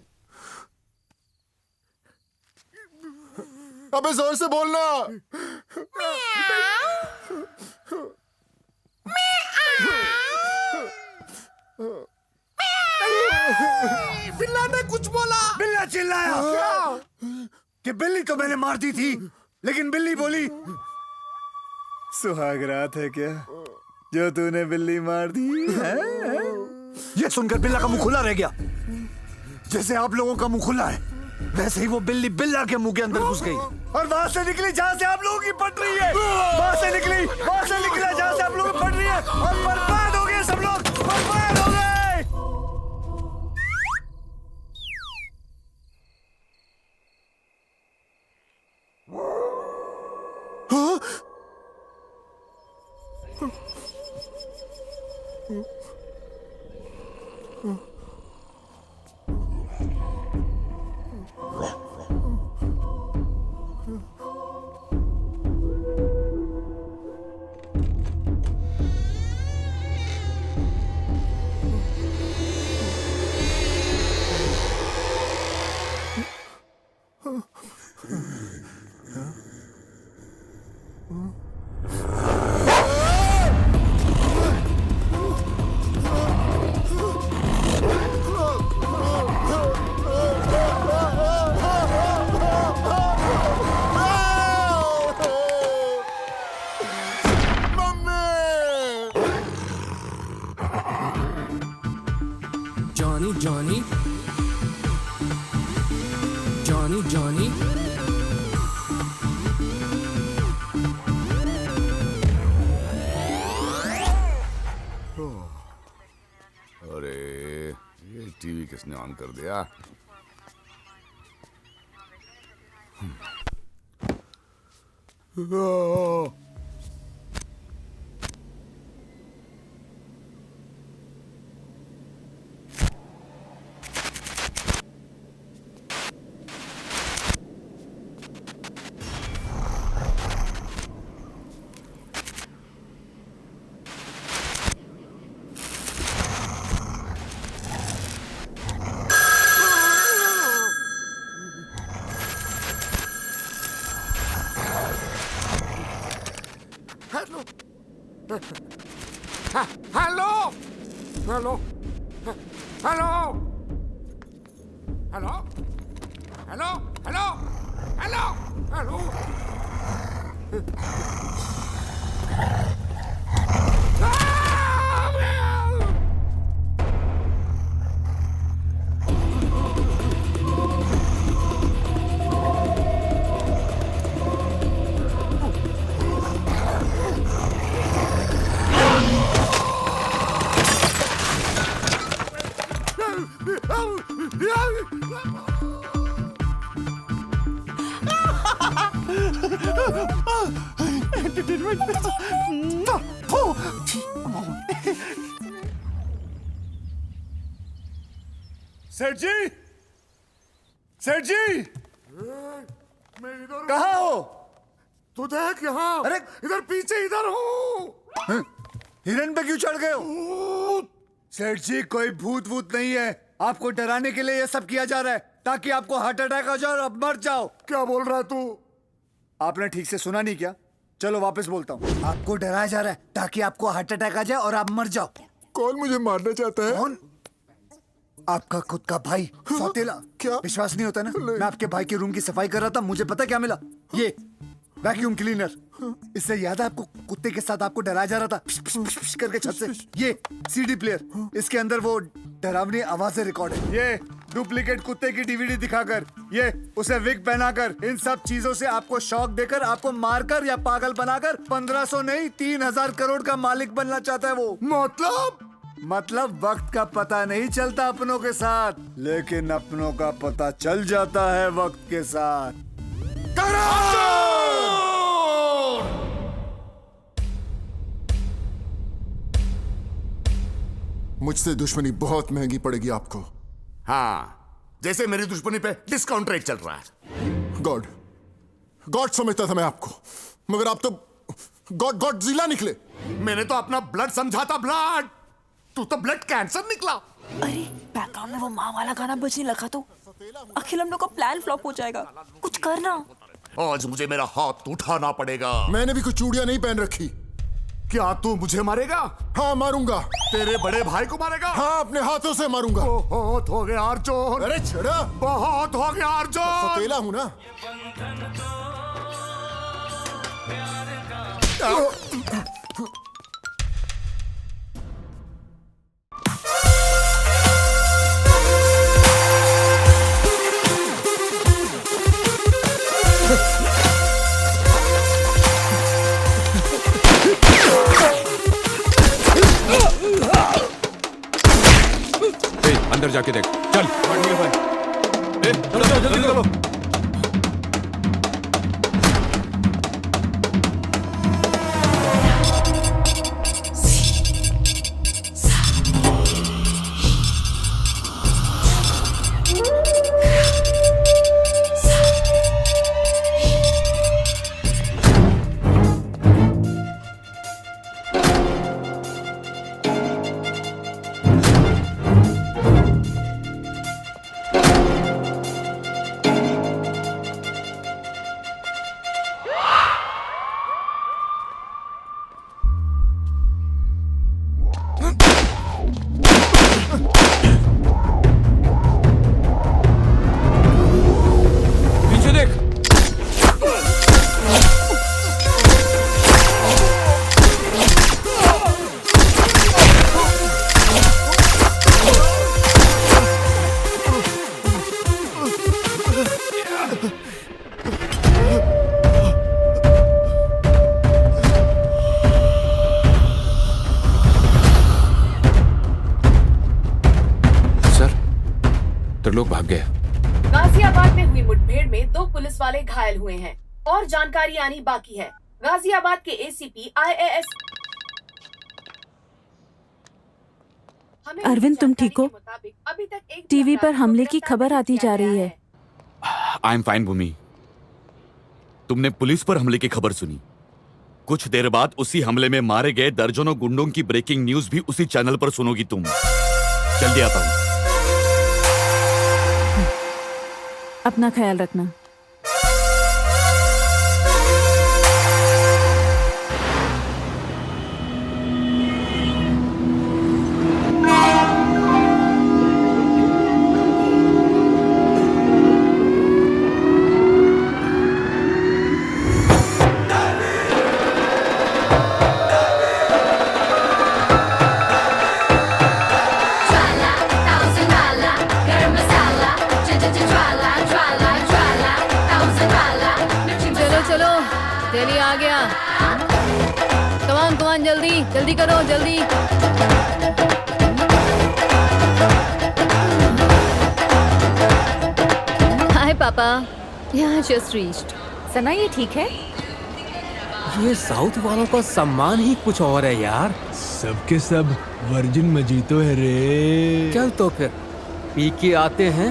अबे जोर से बोलना। बिल्ला ने कुछ बोला। बिल्ला चिल्लाया कि बिल्ली तो मैंने मार दी थी, लेकिन बिल्ली बोली सुहाग रात है क्या जो तूने बिल्ली मार दी है? ये सुनकर बिल्ला का मुंह खुला रह गया। जैसे आप लोगों का मुंह खुला है, वैसे ही वो बिल्ली बिल्ला के मुंह के अंदर घुस गई और वहां से निकली जहां से आप लोगों की पट रही है। वहां से निकला जहां से आप लोगों की पट रही है और बर्बाद हो गए सब लोग, बर्बाद हो गए। Johnny. अरे ये टीवी किसने ऑन कर दिया? Hello hello hello hello hello hello hello hello सेठ जी, सेठ जी, कहाँ हो? तू देख यहाँ, अरे इधर पीछे इधर हूँ। हिरन पे क्यों चढ़ गए हो? सेठ जी, कोई भूत वूत नहीं है, आपको डराने के लिए ये सब किया जा रहा है ताकि आपको हार्ट अटैक आ जाए और अब मर जाओ। क्या बोल रहा है तू? आपने ठीक से सुना नहीं क्या? चलो वापस बोलता हूँ। आपको डराया जा रहा है ताकि आपको हार्ट अटैक आ जाए और आप मर जाओ। कौन मुझे मारना चाहता है? कौन? आपका खुद का भाई सौतेला। क्या? विश्वास नहीं होता ना? मैं आपके भाई के रूम की सफाई कर रहा था, मुझे पता क्या मिला? ये वैक्यूम क्लीनर। इससे याद है आपको, कुत्ते के साथ आपको डराया जा रहा था पिश, पिश, पिश, पिश करके छत से। ये सीडी प्लेयर, इसके अंदर वो डरावनी आवाजें रिकॉर्ड है। ये डुप्लीकेट कुत्ते की डीवीडी दिखाकर, ये उसे विग पहनाकर, इन सब चीजों से आपको शौक देकर, आपको मारकर या पागल बनाकर 1500 नहीं 3000 करोड़ का मालिक बनना चाहता है वो। मतलब वक्त का पता नहीं चलता अपनों के साथ, लेकिन अपनों का पता चल जाता है वक्त के साथ। मुझसे दुश्मनी बहुत महंगी पड़ेगी आपको। हाँ, जैसे मेरी दुश्मनी पे डिस्काउंट रेट चल रहा है। गॉड समझता था मैं आपको, मगर आप तो गॉड जिला निकले। मैंने तो अपना ब्लड समझा था, ब्लड। तू तो ब्लड कैंसर निकला। अरे बैकग्राउंड में वो माँ वाला गाना बजने लगा तो अखिल हम लोग का प्लान फ्लॉप हो जाएगा। कुछ करना। आज मुझे मेरा हाथ उठाना पड़ेगा। मैंने भी कुछ चूड़ियां नहीं पहन रखी। क्या तू मुझे मारेगा? हाँ मारूंगा। तेरे बड़े भाई को मारेगा? हाँ, अपने हाथों से मारूंगा। बहुत हो गया अर्जुन। अरे छड़ा, बहुत हो गया अर्जुन। सौतेला हूं ना। अंदर जाके देख, चल। चलो जल्दी चलो। लोग भाग गए। गाजियाबाद में हुई मुठभेड़ में 2 पुलिस वाले घायल हुए हैं और जानकारी आनी बाकी है। गाजियाबाद के एसीपी IAS अरविंद, तुम ठीक हो? अभी तक एक टीवी पर हमले की खबर आती जा रही है। आई एम फाइन भूमि। तुमने पुलिस पर हमले की खबर सुनी। कुछ देर बाद उसी हमले में मारे गए दर्जनों गुंडों की ब्रेकिंग न्यूज भी उसी चैनल पर सुनोगी तुम। जल्दी आता हूं। अपना ख्याल रखना। कमान कमान, जल्दी जल्दी करो, जल्दी। हाय पापा, यहाँ जस्ट रीच्ड। सना ये ठीक है? ये साउथ वालों का सम्मान ही कुछ और है यार। सबके सब वर्जिन मजीतो है रे। चल तो फिर पी के आते हैं,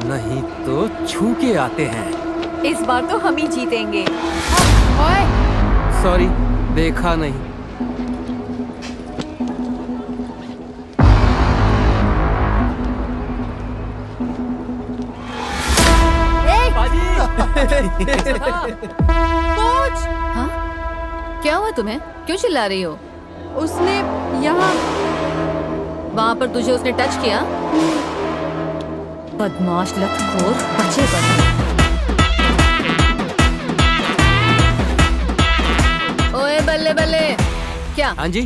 नहीं तो छू के आते हैं। इस बार तो हम ही जीतेंगे। ओए, सॉरी, देखा नहीं। कोच! हाँ? क्या हुआ तुम्हें? क्यों चिल्ला रही हो? उसने यहाँ वहाँ पर तुझे उसने टच किया? बदमाश लतखोर, बच्चे बन। ओए बल्ले बल्ले, क्या? हाँ जी।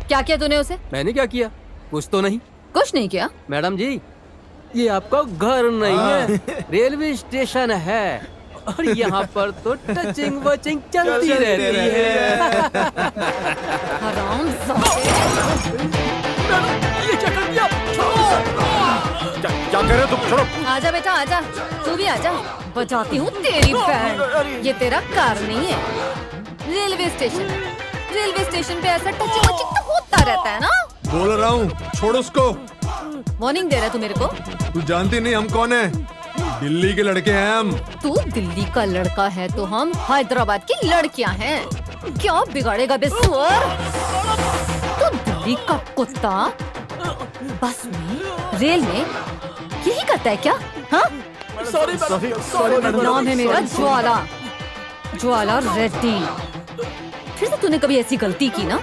क्या किया तूने उसे? मैंने क्या किया? कुछ तो नहीं। कुछ नहीं किया? मैडम जी, ये आपका घर नहीं है, रेलवे स्टेशन है और यहाँ पर तो टचिंग वचिंग चलती रहती है। ये क्या कर दिया? क्या कर रहे हो तुम? छोड़ो। आजा बेटा आजा, तू भी आजा, बजाती हूँ तेरी बैंड। ये तेरा कार नहीं है, रेलवे स्टेशन पे ऐसा टचिंग वचिंग तो होता रहता है ना। बोल रहा हूँ, छोड़ उसको। वार्निंग दे रहा है तू मेरे को? तू जानती नहीं हम कौन है? दिल्ली के लड़के हैं हम। तू दिल्ली का लड़का है तो हम हैदराबाद की लड़कियां हैं। क्या बिगाड़ेगा बे सुअर? तू दिल्ली का कुत्ता बस में, रेल में यही करता है क्या? हाँ? सॉरी नाम है मेरा ज्वाला रेड्डी। फिर से तूने कभी ऐसी गलती की ना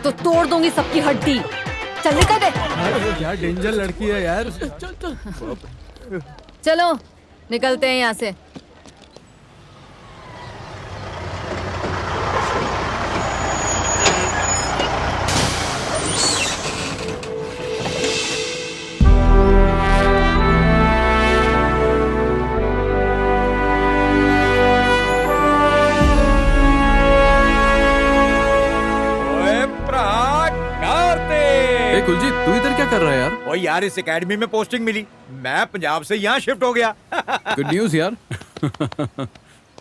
तो तोड़ दूंगी सबकी हड्डी। चल निकल दे। क्या डेंजर लड़की है यार। चलो निकलते हैं यहाँ से। कुलजीत, तू इधर क्या कर रहा है यार? ओ यार, इस एकेडमी में पोस्टिंग मिली, मैं पंजाब से यहाँ शिफ्ट हो गया। गुड न्यूज़ यार।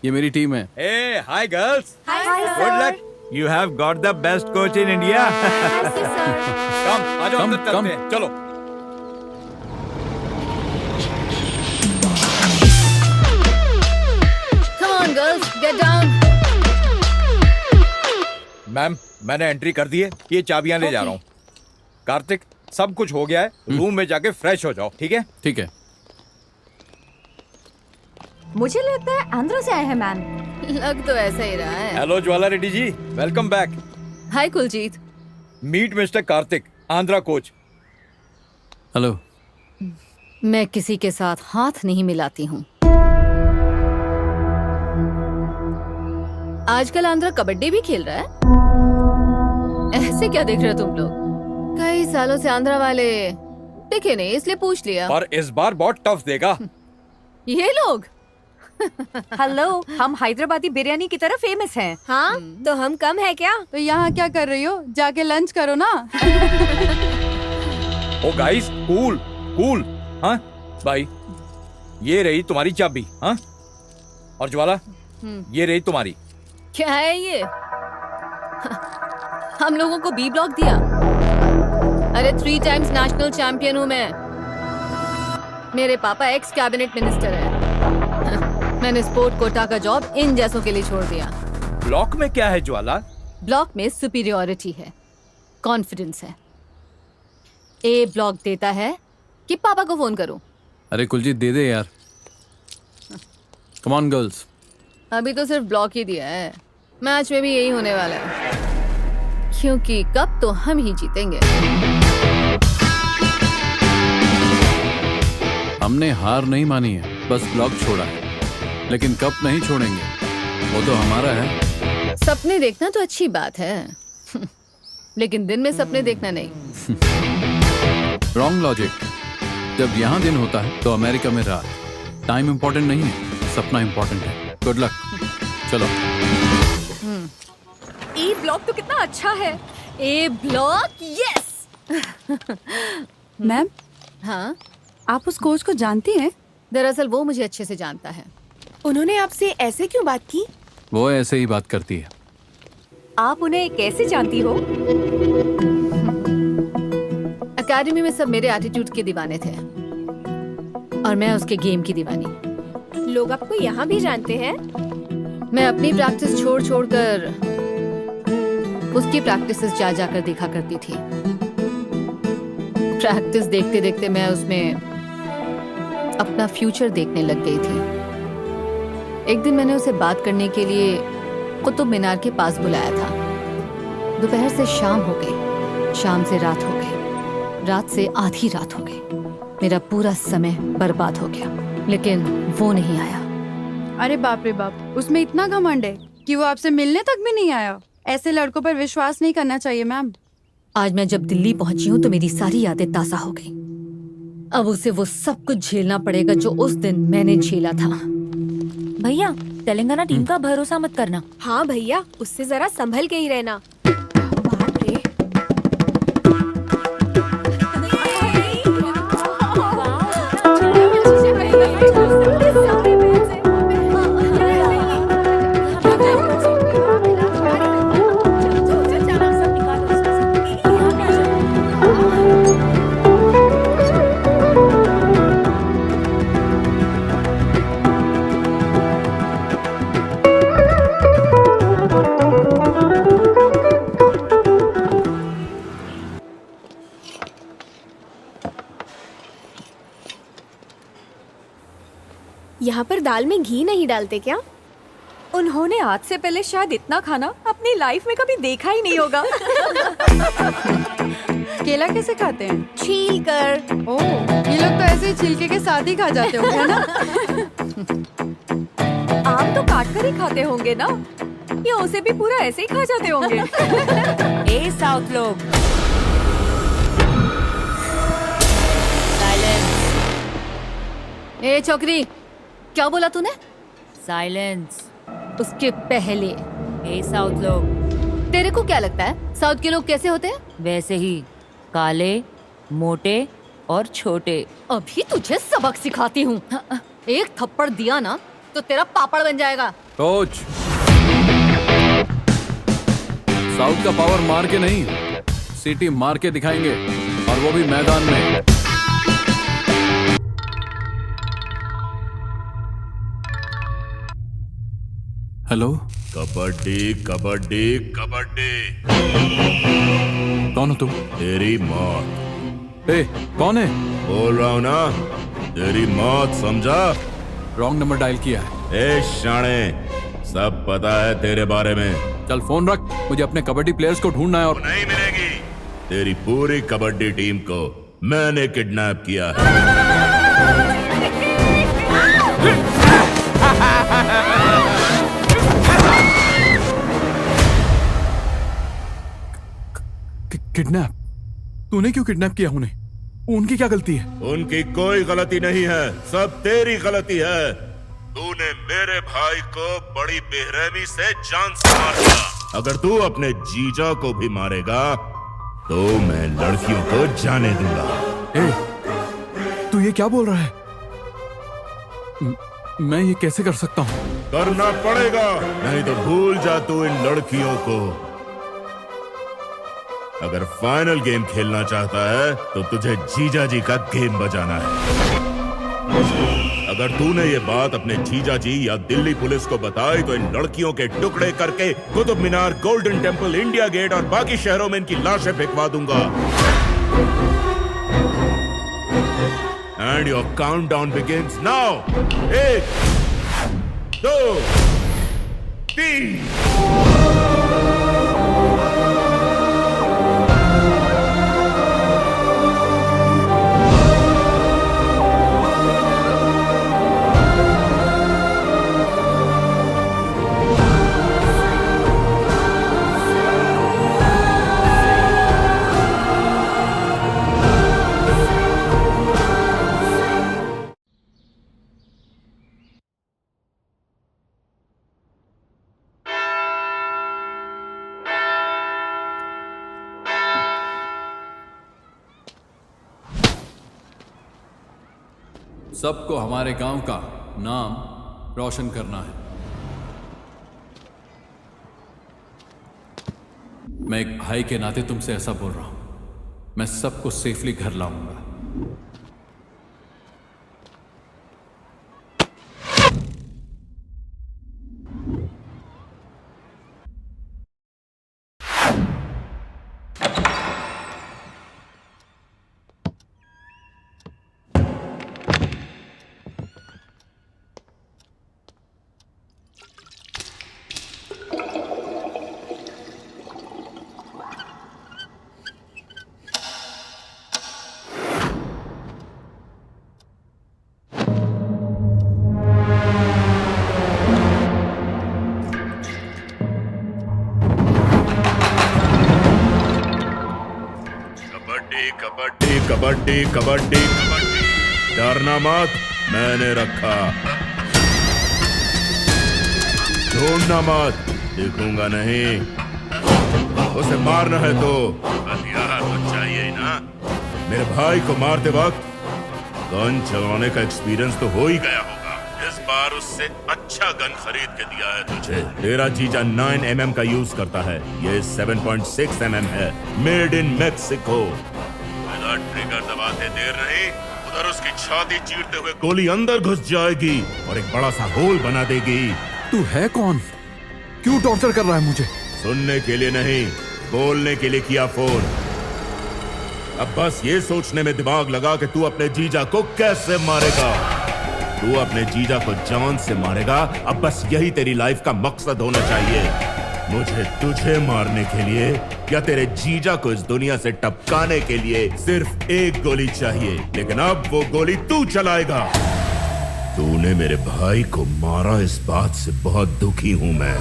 ये मेरी टीम है। ए hi girls, good luck, you have got the best coach in India. Come आ जाओ, अंदर चलते हैं, चलो। Come on girls, get down. Ma'am, मैंने एंट्री कर दी है, ये चाबियां ले जा रहा हूँ। कार्तिक, सब कुछ हो गया है, रूम में जाके फ्रेश हो जाओ, ठीक है? ठीक है। मुझे लगता है आंध्र से आए हैं मैम। लग तो ऐसा ही रहा है। Hello Jwala Reddy ji, welcome back. Hi Kuljit. Meet mister Kartik, Andhra coach. Hello. मैं किसी के साथ हाथ नहीं मिलाती हूँ। आजकल आंध्रा कबड्डी भी खेल रहा है। ऐसे क्या देख रहे हो तुम लोग? कई सालों से आंध्रा वाले दिखे नहीं, इसलिए पूछ लिया। और इस बार बहुत टफ देगा। ये लोग हेलो, हम हैदराबादी बिरयानी की तरह फेमस हैं। हाँ, तो हम कम है क्या? तो यहाँ क्या कर रही हो? जाके लंच करो ना। ओ गाइस, कूल कूल। हाँ भाई, ये रही तुम्हारी चाबी। हाँ, और ज्वाला, ये रही तुम्हारी। क्या है ये? हम लोगों को बी ब्लॉक दिया। अरे 3 टाइम्स नेशनल चैंपियन हूँ मैं। मेरे पापा एक्स कैबिनेट मिनिस्टर है। मैंने स्पोर्ट कोटा का जॉब इन जैसों के लिए छोड़ दिया। ब्लॉक में क्या है ज्वाला? ब्लॉक में सुपीरियोरिटी है, कॉन्फिडेंस है। ए ब्लॉक देता है कि पापा को फोन करूं। अरे कुलजीत, दे दे यार। Come on girls. अभी तो सिर्फ ब्लॉक ही दिया है, मैच में भी यही होने वाला है, क्योंकि कप तो हम ही जीतेंगे। हमने हार नहीं मानी है, बस ब्लॉक छोड़ा है, लेकिन कप नहीं छोड़ेंगे, वो तो हमारा है। सपने देखना तो अच्छी बात है, लेकिन दिन में सपने देखना नहीं। Wrong logic. जब यहाँ दिन होता है तो अमेरिका में रात। टाइम इम्पोर्टेंट नहीं है, सपना इम्पोर्टेंट है। Good luck. चलो। ए ब्लॉक तो कितना अच्छा है। ए ब्लॉक, यस। मैम, हाँ, आप उस कोच को जानती हैं? दरअसल वो मुझे अच्छे से जानता है। उन्होंने आपसे ऐसे क्यों बात की? वो ऐसे ही बात करती है। आप उन्हें कैसे जानती हो? एकेडमी में सब मेरे एटीट्यूड के दीवाने थे और मैं उसके गेम की दीवानी। लोग आपको यहाँ भी जानते हैं? मैं अपनी प्रैक्टिस छोड़ छोड़कर उसकी प्रैक्टिसेस जा जाकर देखा करती थी। प्रैक्टिस देखते देखते मैं उसमें अपना फ्यूचर देखने लग गई थी। एक दिन मैंने उसे बात करने के लिए कुतुब मीनार के पास बुलाया था। दोपहर से शाम हो गई, शाम से रात हो गई, रात से आधी रात हो गई। मेरा पूरा समय बर्बाद हो गया, लेकिन वो नहीं आया। अरे बाप रे बाप, उसमें इतना घमंड है कि वो आपसे मिलने तक भी नहीं आया। ऐसे लड़कों पर विश्वास नहीं करना चाहिए मैम। आज मैं जब दिल्ली पहुंची हूँ तो मेरी सारी यादें ताज़ा हो गई। अब उसे वो सब कुछ झेलना पड़ेगा जो उस दिन मैंने झेला था। भैया, तेलंगाना टीम का भरोसा मत करना। हाँ भैया, उससे जरा संभल के ही रहना। यहाँ पर दाल में घी नहीं डालते क्या? उन्होंने आज से पहले शायद इतना खाना अपनी लाइफ में कभी देखा ही नहीं होगा। केला कैसे खाते हैं? छील कर। ओह, ये लोग तो ऐसे ही छिलके के साथ ही खा जाते होंगे, है ना? आम तो काट कर ही खाते होंगे ना? या उसे भी पूरा ऐसे ही खा जाते होंगे? ए साउथ लोग, ए छोकरी, क्या बोला तूने? साइलेंस। उसके पहले ए साउथ लोग, तेरे को क्या लगता है साउथ के लोग कैसे होते हैं? वैसे ही काले, मोटे और छोटे। अभी तुझे सबक सिखाती हूँ। एक थप्पड़ दिया ना तो तेरा पापड़ बन जाएगा। कोच, साउथ का पावर मार के नहीं, सीटी मार के दिखाएंगे, और वो भी मैदान में। हेलो। कबड्डी कबड्डी कबड्डी। कौन हो तुम? तेरी मौत। ए, कौन है? बोल रहा हूं ना, तेरी मौत, समझा? रॉन्ग नंबर डायल किया है। ए शाणे, सब पता है तेरे बारे में। चल फोन रख, मुझे अपने कबड्डी प्लेयर्स को ढूंढना है। और नहीं मिलेगी। तेरी पूरी कबड्डी टीम को मैंने किडनैप किया है। किडनैप? तूने क्यों किडनैप किया उन्हें? उनकी क्या गलती है? उनकी कोई गलती नहीं है, सब तेरी गलती है। तूने मेरे भाई को बड़ी बेरहमी से जान से मार दिया। अगर तू अपने जीजा को भी मारेगा तो मैं लड़कियों को जाने दूंगा। ए, तू ये क्या बोल रहा है? मैं ये कैसे कर सकता हूँ? करना पड़ेगा, नहीं तो भूल जा तू इन लड़कियों को। अगर फाइनल गेम खेलना चाहता है तो तुझे जीजा जी का गेम बजाना है। अगर तूने ये बात अपने जीजा जी या दिल्ली पुलिस को बताई तो इन लड़कियों के टुकड़े करके Qutub Minar, golden temple, India gate और बाकी शहरों में इनकी लाशें फेंकवा दूंगा। And your countdown begins now. 1 2 3। सबको हमारे गांव का नाम रोशन करना है। मैं एक भाई के नाते तुमसे ऐसा बोल रहा हूं। मैं सबको सेफली घर लाऊंगा। कबड्डी कबड्डी कबड्डी कबड्डी, डरना मत, मैंने रखा। ढूंढना मत, दिखूंगा नहीं। उसे मारना है तो हथियार तो चाहिए ही ना। मेरे भाई को मारते वक्त गन चलाने का एक्सपीरियंस तो हो ही गया होगा। इस बार उससे अच्छा गन खरीद के दिया है तुझे। तेरा जीजा 9mm का यूज करता है, ये 7.6mm है, मेड इन मेक्सिको। ट्रिगर दबाते देर नहीं, उधर उसकी छाती चीरते हुए गोली अंदर घुस जाएगी और एक बड़ा सा होल बना देगी। तू है कौन? क्यों टॉर्चर कर रहा है मुझे? सुनने के लिए नहीं, बोलने के लिए किया फोन। अब बस ये सोचने में दिमाग लगा कि तू अपने जीजा को कैसे मारेगा। तू अपने जीजा को जान से मारेगा। अब बस यही तेरी लाइफ का मकसद होना चाहिए। मुझे तुझे मारने के लिए या तेरे जीजा को इस दुनिया से टपकाने के लिए सिर्फ एक गोली चाहिए, लेकिन अब वो गोली तू चलाएगा। तूने मेरे भाई को मारा, इस बात से बहुत दुखी हूं मैं।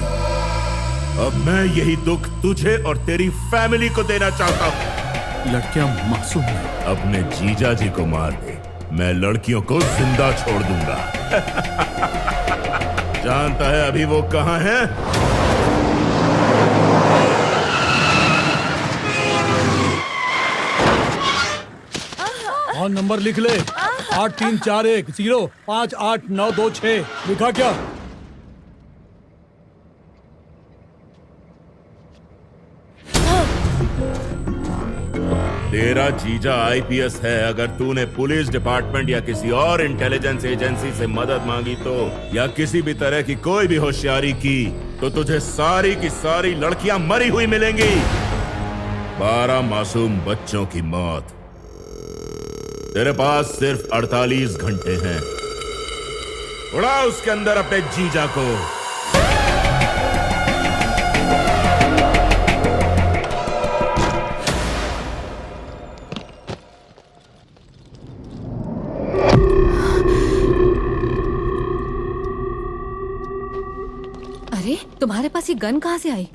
अब मैं यही दुख तुझे और तेरी फैमिली को देना चाहता हूं। लड़कियां मासूम है। अपने जीजा जी को मार दे, मैं लड़कियों को जिंदा छोड़ दूंगा। जानता है अभी वो कहां है? और नंबर लिख ले, 8341058926। लिखा क्या? तेरा जीजा IPS है। अगर तूने पुलिस डिपार्टमेंट या किसी और इंटेलिजेंस एजेंसी से मदद मांगी तो, या किसी भी तरह की कोई भी होशियारी की, तो तुझे सारी की सारी लड़कियां मरी हुई मिलेंगी। 12 मासूम बच्चों की मौत। तेरे पास सिर्फ 48 घंटे हैं। उड़ा उसके अंदर अपने जीजा को। अरे तुम्हारे पास ये गन कहां से आई?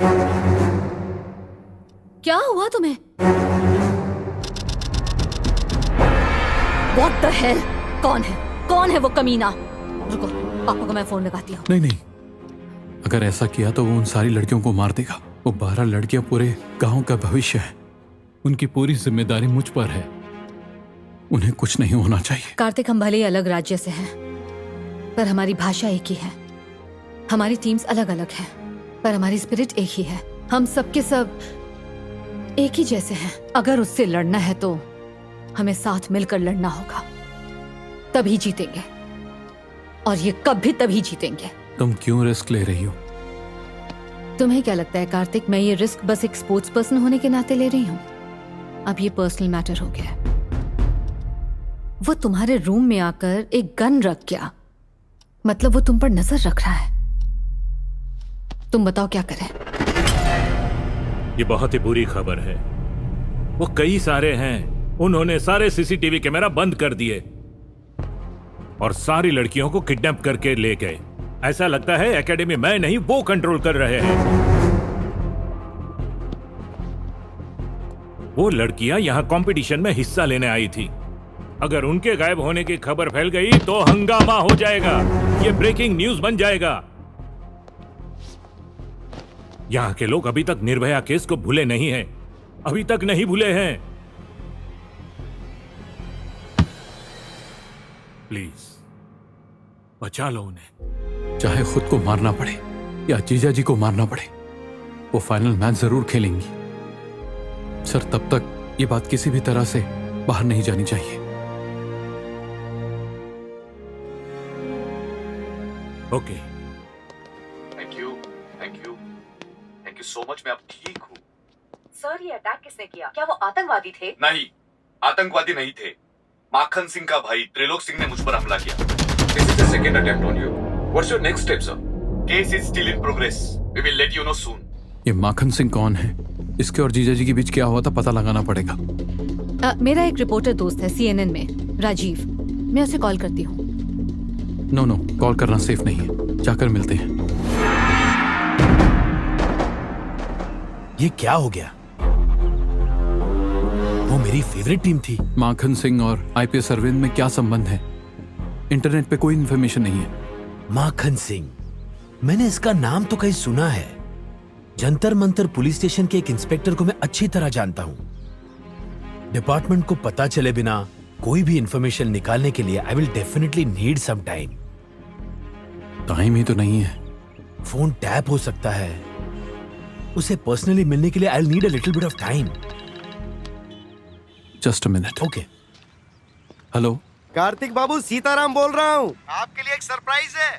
क्या हुआ तुम्हें? What the hell? कौन है? कौन है वो कमीना? रुको, पापा को मैं फोन लगाती हूँ। नहीं, अगर ऐसा किया तो वो उन सारी लड़कियों को मार देगा। वो 12 लड़कियां पूरे गांव का भविष्य है। उनकी पूरी जिम्मेदारी मुझ पर है। उन्हें कुछ नहीं होना चाहिए। कार्तिक, हम भले ही अलग राज्य से हैं, पर हमारी भाषा एक ही है। हमारी टीम्स अलग अलग हैं, पर हमारी स्पिरिट एक ही है। हम सबके सब एक ही जैसे हैं। अगर उससे लड़ना है तो हमें साथ मिलकर लड़ना होगा, तभी जीतेंगे। और ये कभी तभी जीतेंगे। तुम क्यों रिस्क ले रही हो? तुम्हें क्या लगता है कार्तिक, मैं ये रिस्क बस एक स्पोर्ट्स पर्सन होने के नाते ले रही हूँ? अब ये पर्सनल मैटर हो गया। वो तुम्हारे रूम में आकर एक गन रख गया, मतलब वो तुम पर नजर रख रहा है। तुम बताओ क्या करें? ये बहुत ही बुरी खबर है। वो कई सारे हैं। उन्होंने सारे CCTV कैमरा बंद कर दिए और सारी लड़कियों को किडनैप करके ले गए। ऐसा लगता है एकेडमी मैं नहीं, वो कंट्रोल कर रहे हैं। वो लड़कियां यहां कंपटीशन में हिस्सा लेने आई थी। अगर उनके गायब होने की खबर फैल गई तो हंगामा हो जाएगा। ये ब्रेकिंग न्यूज बन जाएगा। यहां के लोग अभी तक निर्भया केस को भूले नहीं हैं। अभी तक नहीं भूले हैं। प्लीज बचा लो उन्हें। चाहे खुद को मारना पड़े या जीजा जी को मारना पड़े, वो फाइनल मैच जरूर खेलेंगी। सर, तब तक ये बात किसी भी तरह से बाहर नहीं जानी चाहिए। Okay, thank you, thank you, thank you so much. मैं अब ठीक हूँ। सर, ये अटैक किसने किया? क्या वो आतंकवादी थे? नहीं, आतंकवादी नहीं थे। माखन सिंह का भाई त्रिलोक सिंह ने मुझ पर हमला किया। This is the second attempt on you. What's your next step, sir? Case is still in progress. We will let you know soon. ये माखन सिंह कौन है? इसके और जीजा जी के बीच क्या हुआ था पता लगाना पड़ेगा। मेरा एक रिपोर्टर दोस्त है CNN में, राजीव। मैं उसे कॉल करती हूँ। नो, कॉल करना सेफ नहीं है। जाकर मिलते हैं। ये क्या हो गया? वो मेरी फेवरेट टीम थी। माखन सिंह और IPS अरविंद में क्या संबंध है? इंटरनेट पे कोई इन्फॉर्मेशन नहीं है। माखन सिंह, मैंने इसका नाम तो कहीं सुना है। जंतर मंतर पुलिस स्टेशन के एक इंस्पेक्टर को मैं अच्छी तरह जानता हूं। डिपार्टमेंट को पता चले बिना कोई भी इंफॉर्मेशन निकालने के लिए I will definitely need some time. Time ही तो नहीं है। फोन टैप हो सकता है। उसे पर्सनली मिलने के लिए I will need a little bit of time. Just a minute. Okay. Hello Kartik Babu, Sitaram बोल रहा हूँ। आपके लिए एक सरप्राइज है।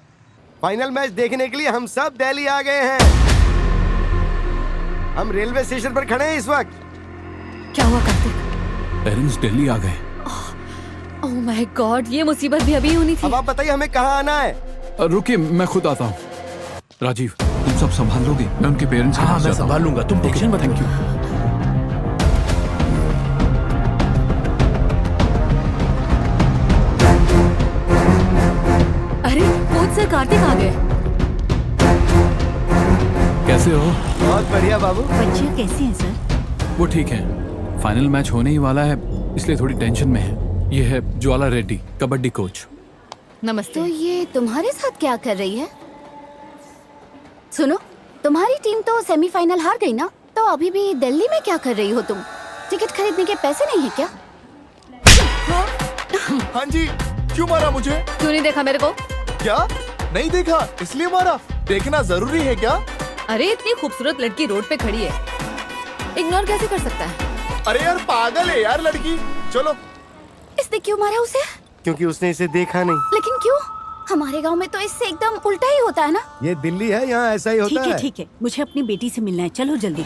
फाइनल मैच देखने के लिए हम सब दिल्ली आ गए हैं। हम रेलवे स्टेशन पर खड़े हैं इस वक्त। क्या हुआ कार्तिक? पेरेंट्स दिल्ली आ गए। ओह माय गॉड, ये मुसीबत भी अभी होनी थी। अब आप बताइए हमें कहाँ आना है? रुकिए, मैं खुद आता हूँ। राजीव, तुम सब संभाल लोगे? मैं उनके पेरेंट्स के पास मैं संभाल लूंगा, तुम टेंशन मत। Thank you. अरे कूद से कार्तिक आ गए। कैसे हो? बहुत बढ़िया बाबू। बच्चे कैसे हैं सर? वो ठीक है। फाइनल मैच होने ही वाला है, इसलिए थोड़ी टेंशन में है। ये है ज्वाला रेड्डी, कबड्डी कोच। नमस्ते। तो ये तुम्हारे साथ क्या कर रही है? सुनो, तुम्हारी टीम तो सेमीफाइनल हार गई ना, तो अभी भी दिल्ली में क्या कर रही हो तुम? टिकट खरीदने के पैसे नहीं है क्या? हाँ जी, क्यों मारा मुझे? क्यों नहीं देखा मेरे को? क्या नहीं देखा इसलिए मारा? देखना जरूरी है क्या? अरे इतनी खूबसूरत लड़की रोड पे खड़ी है, इग्नोर कैसे कर सकता है? अरे यार पागल है यार लड़की। चलो। इसने क्यों मारा उसे? क्योंकि उसने इसे देखा नहीं। लेकिन क्यों? हमारे गांव में तो इससे एकदम उल्टा ही होता है ना। ये दिल्ली है, यहाँ ऐसा ही होता है। ठीक है, मुझे अपनी बेटी से मिलना है। चलो जल्दी।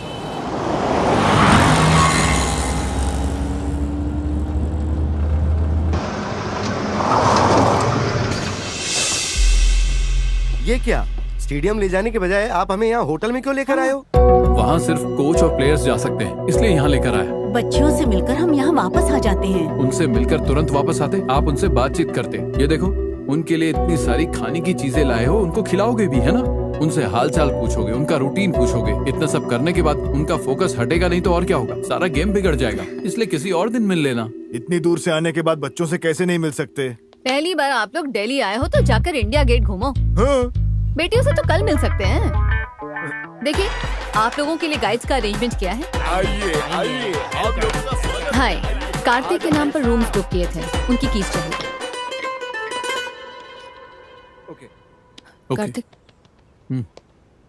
ये क्या? स्टेडियम ले जाने के बजाय आप हमें यहाँ होटल में क्यों लेकर आए हो? वहाँ सिर्फ कोच और प्लेयर्स जा सकते हैं, इसलिए यहाँ लेकर आया। बच्चों से मिलकर हम यहाँ वापस आ जाते हैं। उनसे मिलकर तुरंत वापस आते, आप उनसे बातचीत करते। ये देखो, उनके लिए इतनी सारी खाने की चीजें लाए हो, उनको खिलाओगे भी, है ना? उनसे हालचाल पूछोगे, उनका रूटीन पूछोगे। इतना सब करने के बाद उनका फोकस हटेगा नहीं तो और क्या होगा? सारा गेम बिगड़ जाएगा। इसलिए किसी और दिन मिल लेना। इतनी दूर से आने के बाद बच्चों से कैसे नहीं मिल सकते? पहली बार आप लोग दिल्ली आए हो तो जाकर इंडिया गेट घूमो। हाँ। बेटियों से तो कल मिल सकते हैं। देखिए, आप लोगों के लिए गाइड्स का अरेंजमेंट किया है। आइए आइए, आप लोगों का स्वागत। हाय, कार्तिक के नाम पर रूम्स बुक किए थे, उनकी कीज चाहिए। कार्तिक,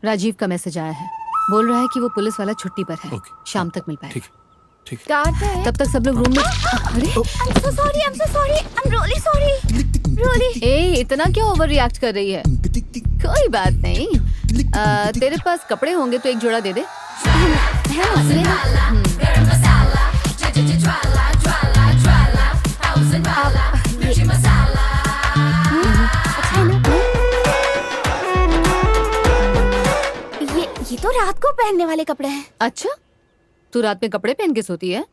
राजीव का मैसेज आया है, बोल रहा है कि वो पुलिस वाला छुट्टी पर है, शाम तक मिल पाएगा। ठीक। तब तक सब लोग रूम में। अरे I'm so sorry, I'm so sorry, I'm really sorry, really। ए, इतना क्यों ओवर रिएक्ट कर रही है? कोई बात नहीं। तेरे पास कपड़े होंगे तो एक जोड़ा दे दे। ये तो रात को पहनने वाले कपड़े हैं। अच्छा, तू रात में कपड़े पहन के सोती है?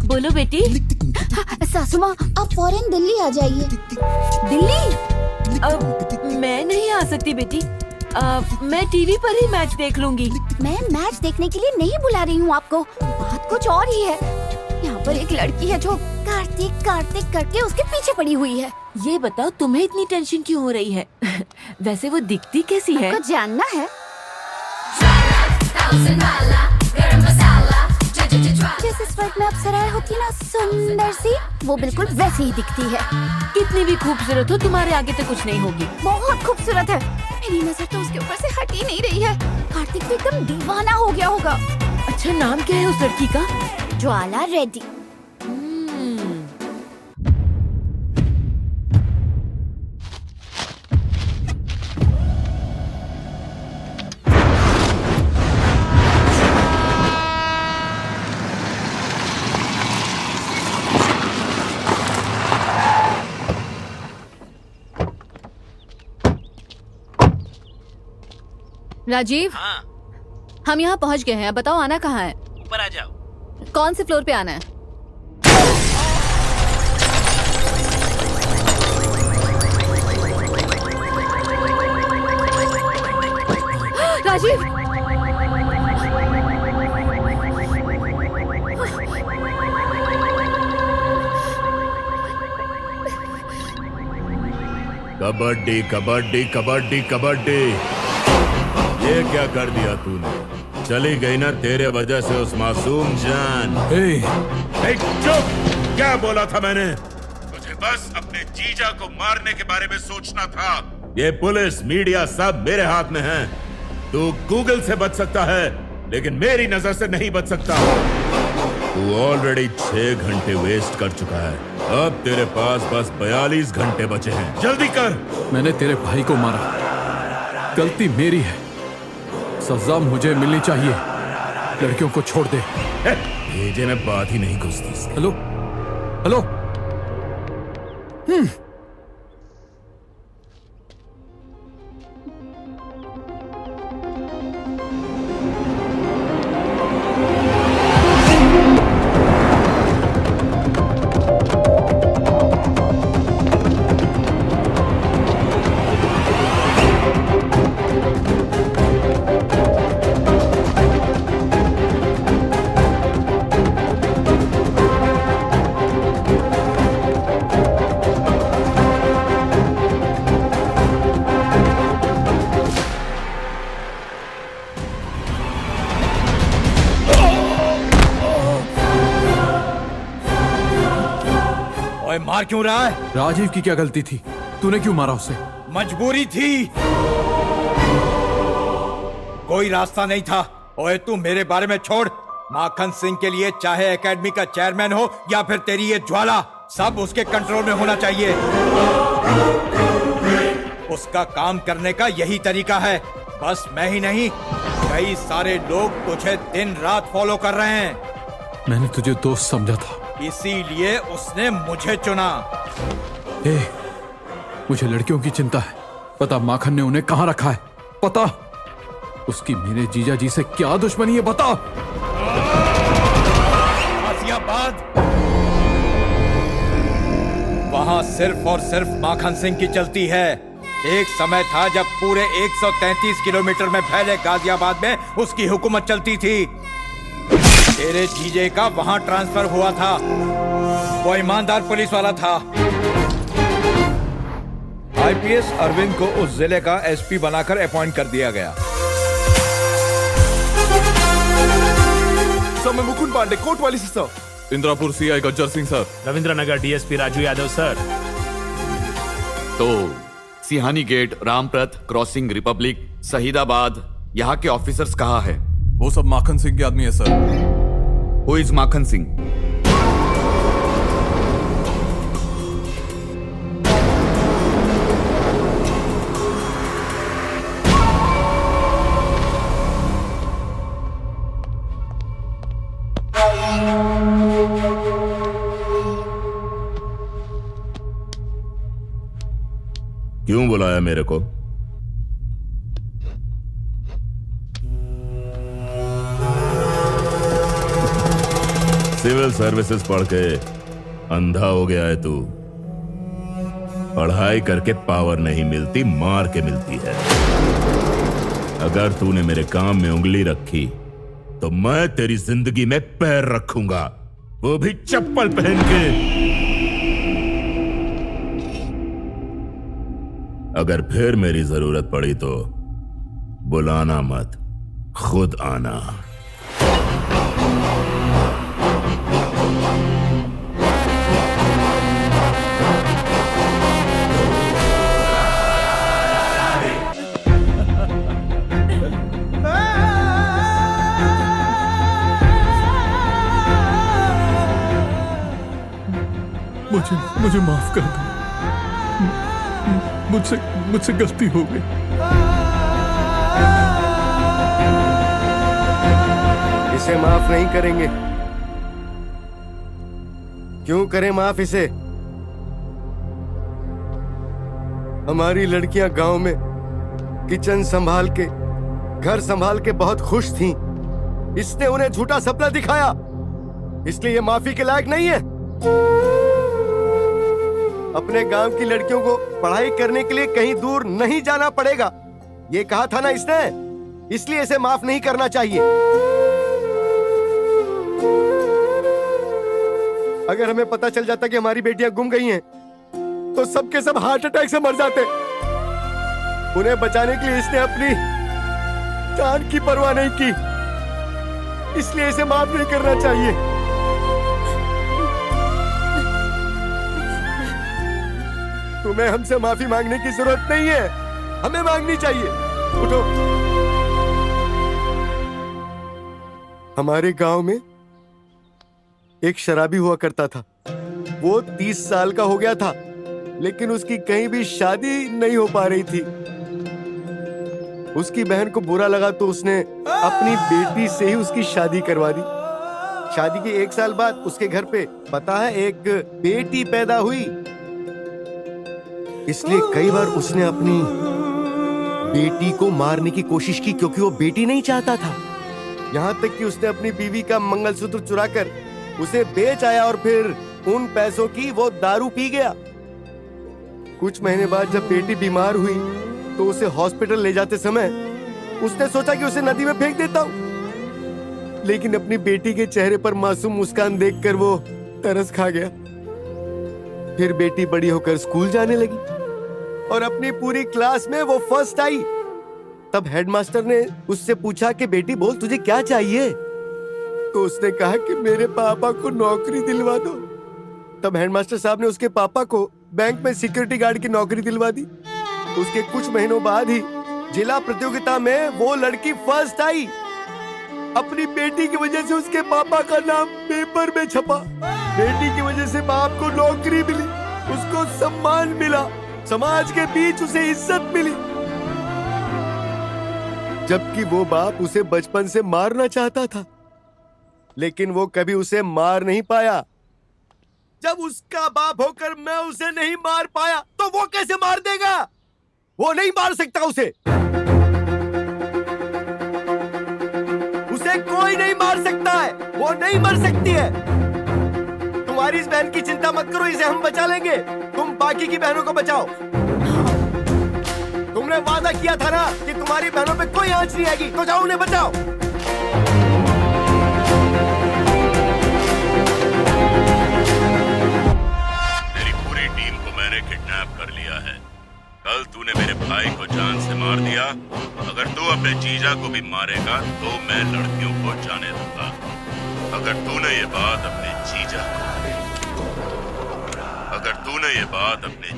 बोलो बेटी। सासू माँ, आप फौरन दिल्ली आ जाइए। दिल्ली? मैं नहीं आ सकती बेटी। मैं टीवी पर ही मैच देख लूंगी। मैं मैच देखने के लिए नहीं बुला रही हूँ आपको, बात कुछ और ही है। यहाँ पर एक लड़की है जो कार्तिक कार्तिक करके उसके पीछे पड़ी हुई है। ये बताओ, तुम्हें इतनी टेंशन क्यों हो रही है? वैसे वो दिखती कैसी है? आपको जानना है? जैसे स्वर्ग में अप्सराएं होती ना सुंदर सी, वो बिल्कुल वैसी ही दिखती है। कितनी भी खूबसूरत हो तुम्हारे आगे तो कुछ नहीं होगी। बहुत खूबसूरत है, मेरी नजर तो उसके ऊपर से हट ही नहीं रही है। कार्तिक तो एकदम दीवाना हो गया होगा। अच्छा, नाम क्या है उस लड़की का? ज्वाला रेड्डी। राजीव, हम यहाँ पहुँच गए हैं। अब बताओ आना कहाँ है? ऊपर आ जाओ। कौन से फ्लोर पे आना है? राजीव, कबड्डी कबड्डी कबड्डी कबड्डी, ये क्या कर दिया तूने? चली गई ना तेरे वजह से उस मासूम जान। चुप! क्या बोला था मैंने? मुझे बस अपने जीजा को मारने के बारे में सोचना था। ये पुलिस मीडिया सब मेरे हाथ में है। तू गूगल से बच सकता है, लेकिन मेरी नजर से नहीं बच सकता। तू ऑलरेडी 6 घंटे वेस्ट कर चुका है। अब तेरे पास बस 42 घंटे बचे हैं। जल्दी कर। मैंने तेरे भाई को मारा, गलती मेरी है, सजा मुझे मिलनी चाहिए। लड़कियों को छोड़ दे। भेजे में बात ही नहीं घुसती। Hello hello. मार क्यों रहा है? राजीव की क्या गलती थी? तूने क्यों मारा उसे? मजबूरी थी, कोई रास्ता नहीं था। ओए तू मेरे बारे में छोड़। माखन सिंह के लिए चाहे एकेडमी का चेयरमैन हो या फिर तेरी ये ज्वाला, सब उसके कंट्रोल में होना चाहिए। उसका काम करने का यही तरीका है। बस मैं ही नहीं, कई सारे लोग तुझे दिन रात फॉलो कर रहे हैं। मैंने तुझे दोस्त समझा था, इसीलिए उसने मुझे चुना। मुझे लड़कियों की चिंता है। पता माखन ने उन्हें कहां रखा है? पता उसकी मेरे जीजा जी से क्या दुश्मनी है? बता। गाजियाबाद, वहां सिर्फ और सिर्फ माखन सिंह की चलती है। एक समय था जब पूरे 133 किलोमीटर में फैले गाजियाबाद में उसकी हुकूमत चलती थी। तेरे जीजे का वहां ट्रांसफर हुआ था, वो ईमानदार पुलिस वाला था। आईपीएस अरविंद को उस जिले का एसपी बनाकर अपॉइंट कर दिया गया। सर, मैं मुकुंद पांडे, कोटवाली से sir. Indrapur CI Gajjar Singh sir. Ravindranagar DSP Raju Yadav sir. तो Sihani gate, Ramprath crossing, Republic, Shahidabad, यहाँ के ऑफिसर्स कहाँ है? वो सब माखन सिंह के आदमी है सर। Who is माखन सिंह? क्यों बुलाया मेरे को? सिविल सर्विसेज पढ़ के अंधा हो गया है तू। पढ़ाई करके पावर नहीं मिलती, मार के मिलती है। अगर तूने मेरे काम में उंगली रखी तो मैं तेरी जिंदगी में पैर रखूंगा, वो भी चप्पल पहन के। अगर फिर मेरी जरूरत पड़ी तो बुलाना मत, खुद आना। मुझे माफ कर दो। मुझसे गलती हो गई। इसे माफ नहीं करेंगे। क्यों करें माफ इसे? हमारी लड़कियां गांव में किचन संभाल के, घर संभाल के बहुत खुश थीं। इसने उन्हें झूठा सपना दिखाया, इसलिए ये माफी के लायक नहीं है। अपने गांव की लड़कियों को पढ़ाई करने के लिए कहीं दूर नहीं जाना पड़ेगा, ये कहा था ना इसने, इसलिए इसे माफ नहीं करना चाहिए। अगर हमें पता चल जाता कि हमारी बेटियां गुम गई हैं, तो सबके सब हार्ट अटैक से मर जाते। उन्हें बचाने के लिए इसने अपनी जान की परवाह नहीं की, इसलिए इसे माफ नहीं करना चाहिए। तुम्हें हमसे माफी मांगने की जरूरत नहीं है, हमें मांगनी चाहिए। उठो। हमारे गांव में एक शराबी हुआ करता था। वो 30 साल का हो गया था, लेकिन उसकी कहीं भी शादी नहीं हो पा रही थी। उसकी बहन को बुरा लगा तो उसने अपनी बेटी से ही उसकी शादी करवा दी। शादी के 1 साल बाद उसके घर पे पता है एक बेटी पैदा हुई। इसलिए कई बार उसने अपनी बेटी को मारने की कोशिश की, क्योंकि वो बेटी नहीं चाहता था। यहाँ तक कि उसने अपनी बीवी का मंगलसूत्र चुराकर उसे बेच आया और फिर उन पैसों की वो दारू पी गया। कुछ महीने बाद जब बेटी बीमार हुई तो उसे हॉस्पिटल ले जाते समय उसने सोचा कि उसे नदी में फेंक देता हूं, लेकिन अपनी बेटी के चेहरे पर मासूम मुस्कान देखकर वो तरस खा गया। फिर बेटी बड़ी होकर स्कूल जाने लगी और अपनी पूरी क्लास में वो फर्स्ट आई। तब हेडमास्टर ने उससे पूछा कि बेटी बोल तुझे क्या चाहिए? तो उसने कहा कि मेरे पापा को नौकरी दिलवा दो। तब हेडमास्टर साहब ने उसके पापा को बैंक में सिक्योरिटी गार्ड की नौकरी दिलवा दी। उसके कुछ महीनों बाद ही जिला प्रतियोगिता में वो लड़की फर्स्ट आई। अपनी बेटी की वजह से उसके पापा का नाम पेपर में छपा। बेटी की वजह से बाप को नौकरी मिली, उसको सम्मान मिला, समाज के बीच उसे इज्जत मिली। जबकि वो बाप उसे बचपन से मारना चाहता था, लेकिन वो कभी उसे मार नहीं पाया। जब उसका बाप होकर मैं उसे नहीं मार पाया, तो वो कैसे मार देगा? वो नहीं मार सकता उसे कोई नहीं मार सकता है, वो नहीं मर सकती है। तुम्हारी इस बहन की चिंता मत करो, इसे हम बचा लेंगे। तुम बाकी की बहनों को बचाओ। तुमने वादा किया था ना कि तुम्हारी बहनों पे कोई आंच नहीं आएगी, तो जाओ उन्हें बचाओ। तेरी पूरी टीम को मैंने किडनैप कर लिया है। कल तूने मेरे भाई को जान से मार दिया। अगर तू अपने जीजा को भी मारेगा तो मैं लड़कियों को जाने दूंगा। अगर तूने ये बात अपने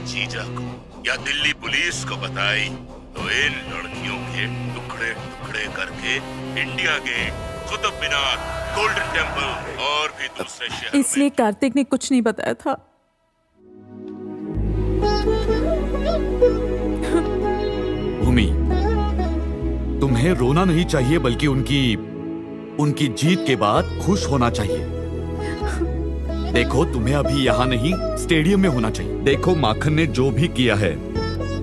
जीजा को या दिल्ली पुलिस को बताई तो इन लड़कियों के टुकड़े टुकड़े करके India gate, Qutub Minar, golden temple और भी दूसरे शहर। इसलिए कार्तिक ने कुछ नहीं बताया था। भूमि, तुम्हें रोना नहीं चाहिए, बल्कि उनकी जीत के बाद खुश होना चाहिए। देखो, तुम्हें अभी यहाँ नहीं स्टेडियम में होना चाहिए। देखो, माखन ने जो भी किया है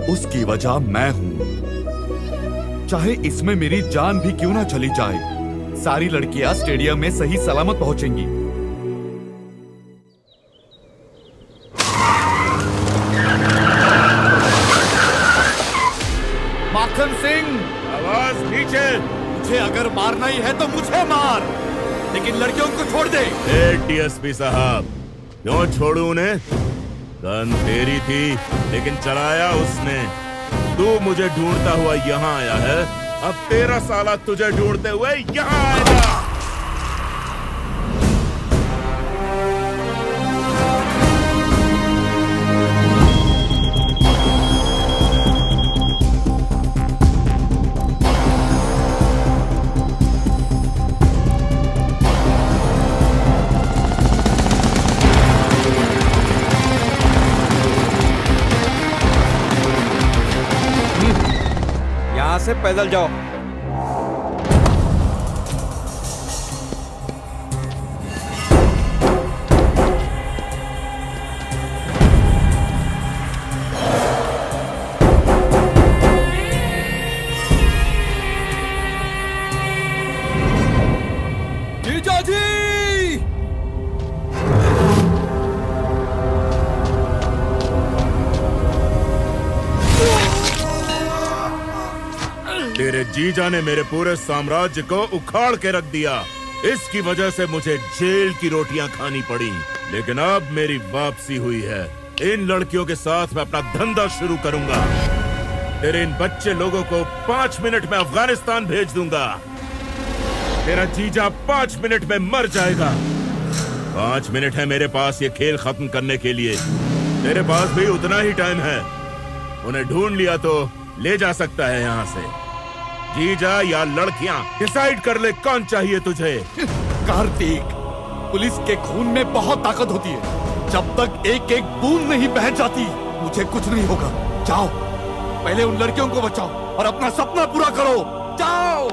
उसकी वजह मैं हूँ। चाहे इसमें मेरी जान भी क्यों ना चली जाए, सारी लड़कियां स्टेडियम में सही सलामत पहुंचेंगी। माखन सिंह, आवाज नीचे। मुझे अगर मारना ही है तो मुझे मार, लेकिन लड़कियों को छोड़ दे। डीएसपी साहब, क्यों छोड़ू उन्हें? गन तेरी थी, लेकिन चलाया उसने। तू मुझे ढूंढता हुआ यहाँ आया है, अब तेरा साला तुझे ढूंढते हुए यहाँ आएगा। से पैदल जाओ। जीजा जी! तेरे जीजा ने मेरे पूरे साम्राज्य को उखाड़ के रख दिया। इसकी वजह से मुझे जेल की रोटियां खानी पड़ी, लेकिन अब मेरी वापसी हुई है। इन लड़कियों के साथ मैं अपना धंधा शुरू करूंगा। तेरे इन बच्चे लोगों को 5 मिनट में अफगानिस्तान भेज दूंगा। तेरा जीजा 5 मिनट में मर जाएगा। 5 मिनट है मेरे पास ये खेल खत्म करने के लिए। तेरे पास भी उतना ही टाइम है। उन्हें ढूंढ लिया तो ले जा सकता है यहाँ से। जीजा या लड़कियां, डिसाइड कर ले कौन चाहिए तुझे। कार्तिक, पुलिस के खून में बहुत ताकत होती है। जब तक एक एक बूंद नहीं बह जाती, मुझे कुछ नहीं होगा। जाओ, पहले उन लड़कियों को बचाओ और अपना सपना पूरा करो। जाओ।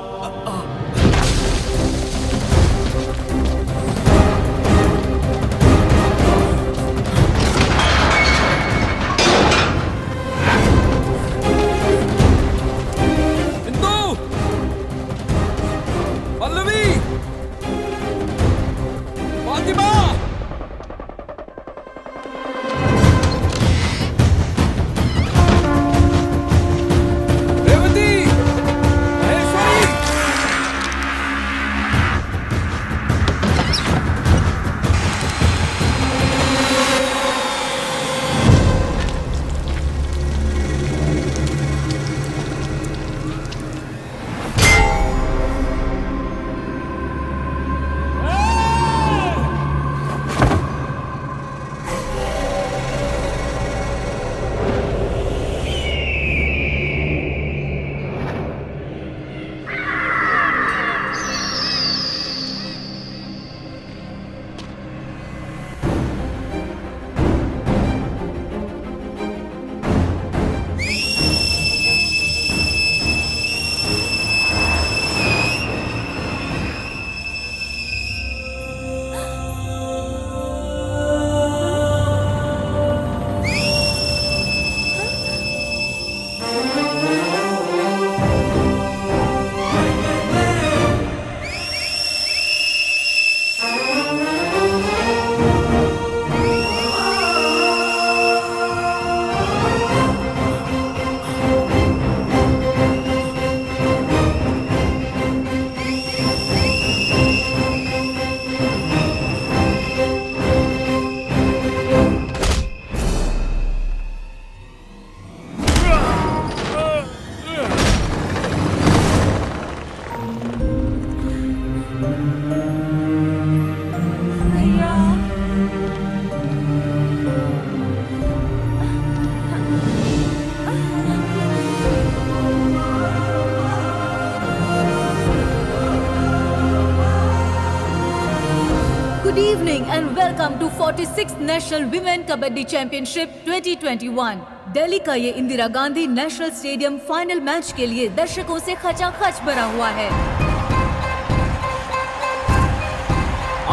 Good evening and welcome to 46th National Women Kabaddi Championship 2021. Delhi का ये Indira Gandhi national stadium final match के लिए दर्शकों से खचाखच भरा हुआ है।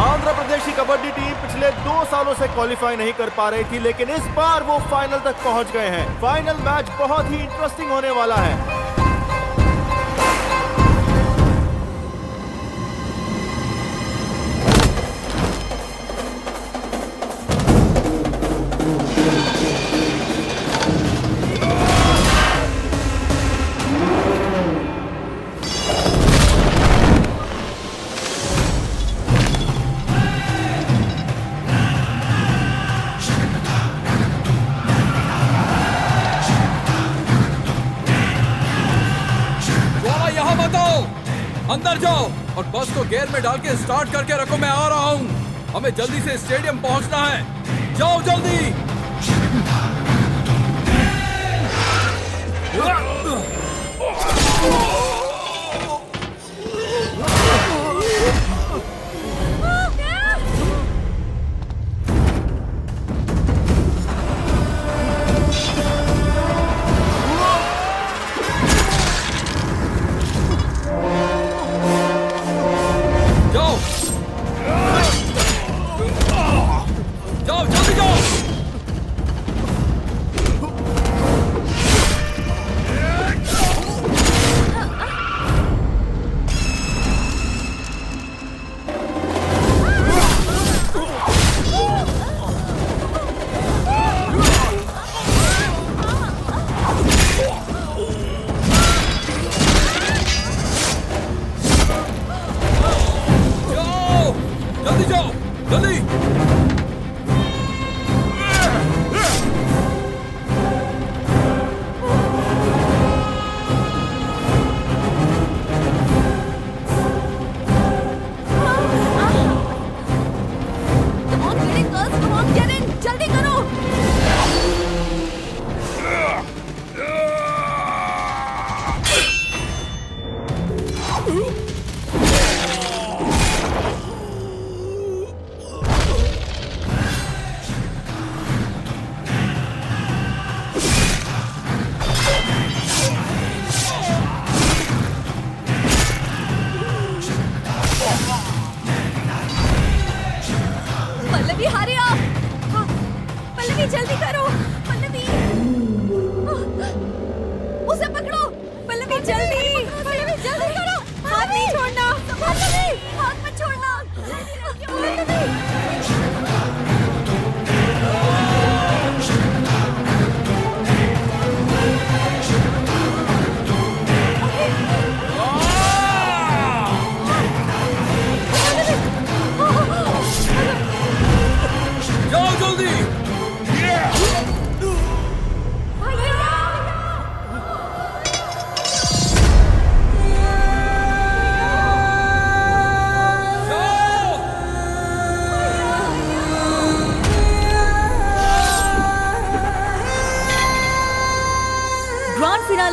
आंध्र प्रदेश की कबड्डी टीम पिछले 2 सालों से क्वालिफाई नहीं कर पा रही थी, लेकिन इस बार वो फाइनल तक पहुंच गए हैं। फाइनल मैच बहुत ही इंटरेस्टिंग होने वाला है। अंदर जाओ और बस को गियर में डाल के स्टार्ट करके रखो, मैं आ रहा हूँ। हमें जल्दी से स्टेडियम पहुँचना है, जाओ जल्दी।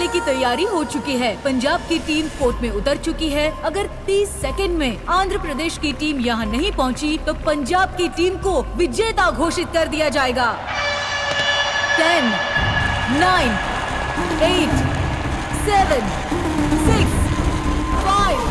मुकाबले की तैयारी हो चुकी है। पंजाब की टीम कोर्ट में उतर चुकी है। अगर 30 सेकंड में आंध्र प्रदेश की टीम यहाँ नहीं पहुँची तो पंजाब की टीम को विजेता घोषित कर दिया जाएगा। 10, 9, 8, 7, 6, 5, 4,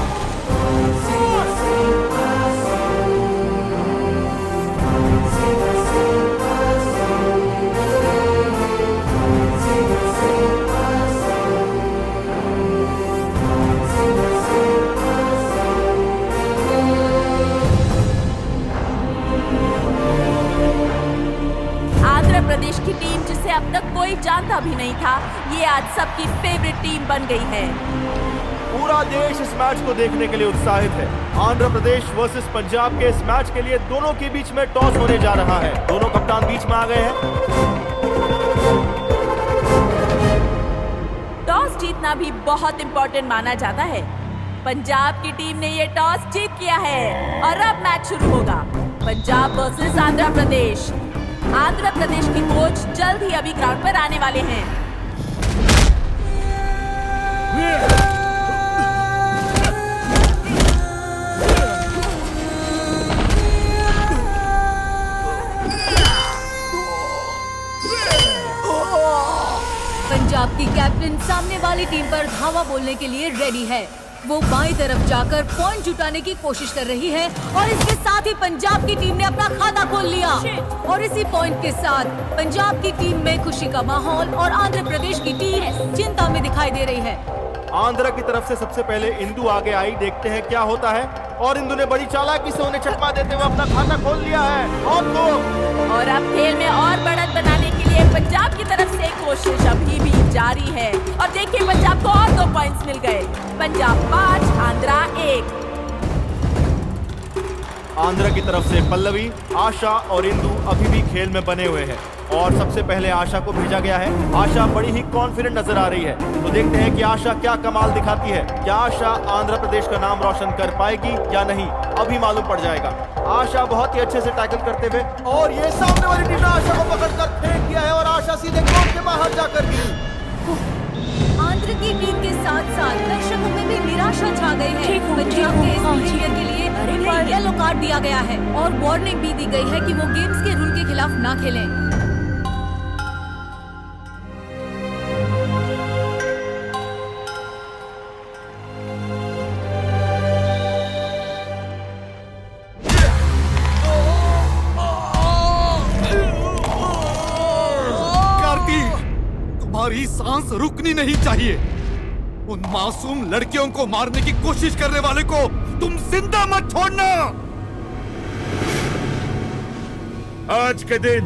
आंध्र प्रदेश की टीम, जिसे अब तक कोई जानता भी नहीं था, ये आज सबकी फेवरेट टीम बन गई है। पूरा देश इस मैच को देखने के लिए उत्साहित है। आंध्र प्रदेश वर्सेस पंजाब के इस मैच के लिए दोनों के बीच में टॉस होने जा रहा है। दोनों कप्तान बीच में आ गए हैं। टॉस जीतना भी बहुत इम्पोर्टेंट माना जाता है। पंजाब की टीम ने ये टॉस जीत किया है और अब मैच शुरू होगा। पंजाब वर्सेस आंध्र प्रदेश। आंध्र प्रदेश की कोच जल्द ही अभी ग्राउंड पर आने वाले हैं। पंजाब की कैप्टन सामने वाली टीम पर धावा बोलने के लिए रेडी है। वो बाईं तरफ जाकर पॉइंट जुटाने की कोशिश कर रही है और इसके साथ ही पंजाब की टीम ने अपना खाता खोल लिया। और इसी पॉइंट के साथ पंजाब की टीम में खुशी का माहौल और आंध्र प्रदेश की टीम चिंता में दिखाई दे रही है। आंध्र की तरफ से सबसे पहले इंदु आगे आई। देखते हैं क्या होता है। और इंदु ने बड़ी चालाकी से उन्हें चकमा देते हुए अपना खाता खोल लिया है। और अब खेल में और बढ़त बनाने के लिए पंजाब की तरफ से कोशिश अभी भी जारी है। और देखिए, पंजाब को और 2 पॉइंट्स मिल गए। पंजाब 5, आंध्रा 1। आंध्र की तरफ से पल्लवी, आशा और इंदु अभी भी खेल में बने हुए हैं। और सबसे पहले आशा को भेजा गया है। आशा बड़ी ही कॉन्फिडेंट नजर आ रही है। तो देखते हैं कि आशा क्या कमाल दिखाती है। क्या आशा आंध्र प्रदेश का नाम रोशन कर पाएगी या नहीं, अभी मालूम पड़ जाएगा। आशा बहुत ही अच्छे से टैकल करते हुए, और ये सामने वाली टीम ने आशा को पकड़कर फेंक दिया है और आशा सीधे कोर्ट के बाहर जाकर गिरी। आंध्र की टीम के साथ साथ दर्शकों में भी निराशा छा गई है। पंजाब के इस बिहेवियर के लिए उन्हें येलो कार्ड दिया गया है और वार्निंग भी दी गई है कि वो गेम्स के रूल के खिलाफ ना खेलें। तुम्हारी सांस रुकनी नहीं चाहिए। उन मासूम लड़कियों को मारने की कोशिश करने वाले को तुम जिंदा मत छोड़ना। आज के दिन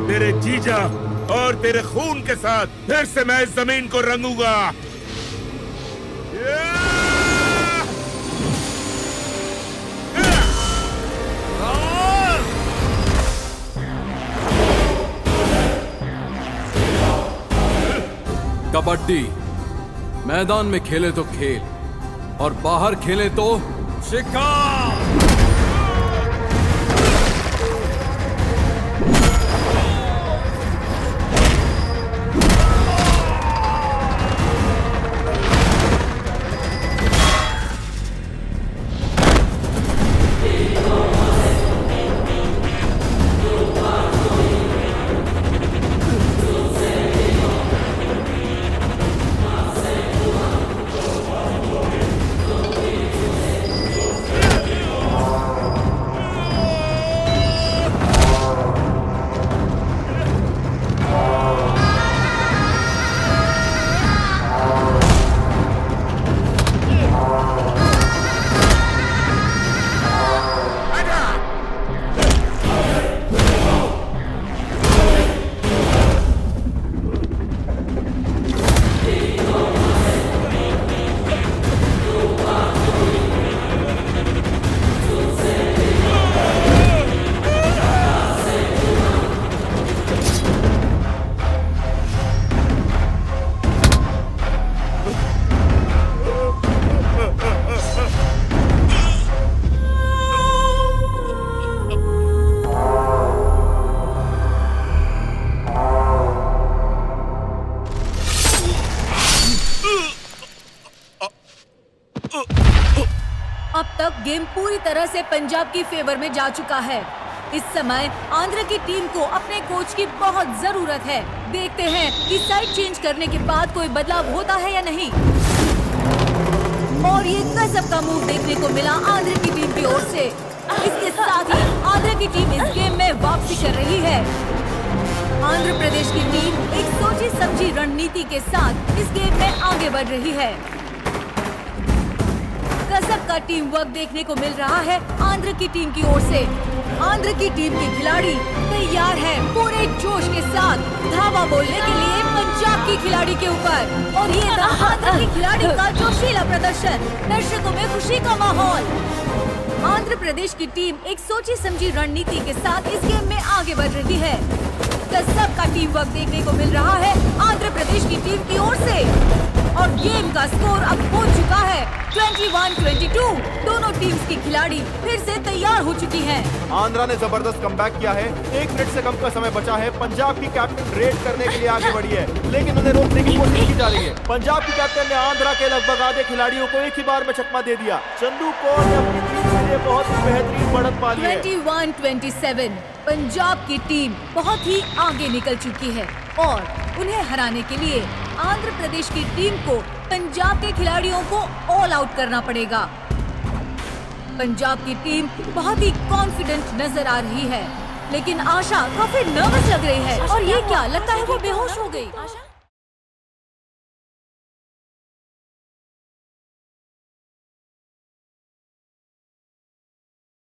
तेरे जीजा और तेरे खून के साथ फिर से मैं इस जमीन को रंगूंगा। कबड्डी मैदान में खेले तो खेल और बाहर खेले तो शिकार। गेम पूरी तरह से पंजाब की फेवर में जा चुका है। इस समय आंध्र की टीम को अपने कोच की बहुत जरूरत है। देखते हैं कि साइड चेंज करने के बाद कोई बदलाव होता है या नहीं। और ये गजब का मूव देखने को मिला आंध्र की टीम की ओर से। इसके साथ ही आंध्र की टीम इस गेम में वापसी कर रही है। आंध्र प्रदेश की टीम एक सोची समझी रणनीति के साथ इस गेम में आगे बढ़ रही है। गजब का टीम वर्क देखने को मिल रहा है आंध्र की टीम की ओर से। आंध्र की टीम के खिलाड़ी तैयार हैं पूरे जोश के साथ धावा बोलने के लिए पंजाब की खिलाड़ी के ऊपर। और ये था आंध्र की खिलाड़ी का जोशीला प्रदर्शन, दर्शकों में खुशी का माहौल। आंध्र प्रदेश की टीम एक सोची समझी रणनीति के साथ इस गेम में आगे बढ़ रही है। गजब का टीम वर्क देखने को मिल रहा है आंध्र प्रदेश की टीम की ओर से। और गेम का स्कोर अब हो चुका है 21-22। दोनों टीम्स की खिलाड़ी फिर से तैयार हो चुकी हैं। आंध्रा ने जबरदस्त कमबैक किया है। 1 मिनट से कम का समय बचा है। पंजाब की कैप्टन रेड करने के लिए आगे बढ़ी है, लेकिन उन्हें रोकने की कोशिश की जा रही है। पंजाब की कैप्टन ने आंध्रा के लगभग आधे खिलाड़ियों को एक ही बार में चकमा दे दिया। चंदू कौर ने अपनी टीम के लिए बहुत ही बेहतरीन बढ़त पा ली है। 21-27 पंजाब की टीम बहुत ही आगे निकल चुकी है और उन्हें हराने के लिए आंध्र प्रदेश की टीम को पंजाब के खिलाड़ियों को ऑल आउट करना पड़ेगा। पंजाब की टीम बहुत ही कॉन्फिडेंट नजर आ रही है, लेकिन आशा काफी नर्वस लग रही है। और ये क्या लगता है वो बेहोश हो गई।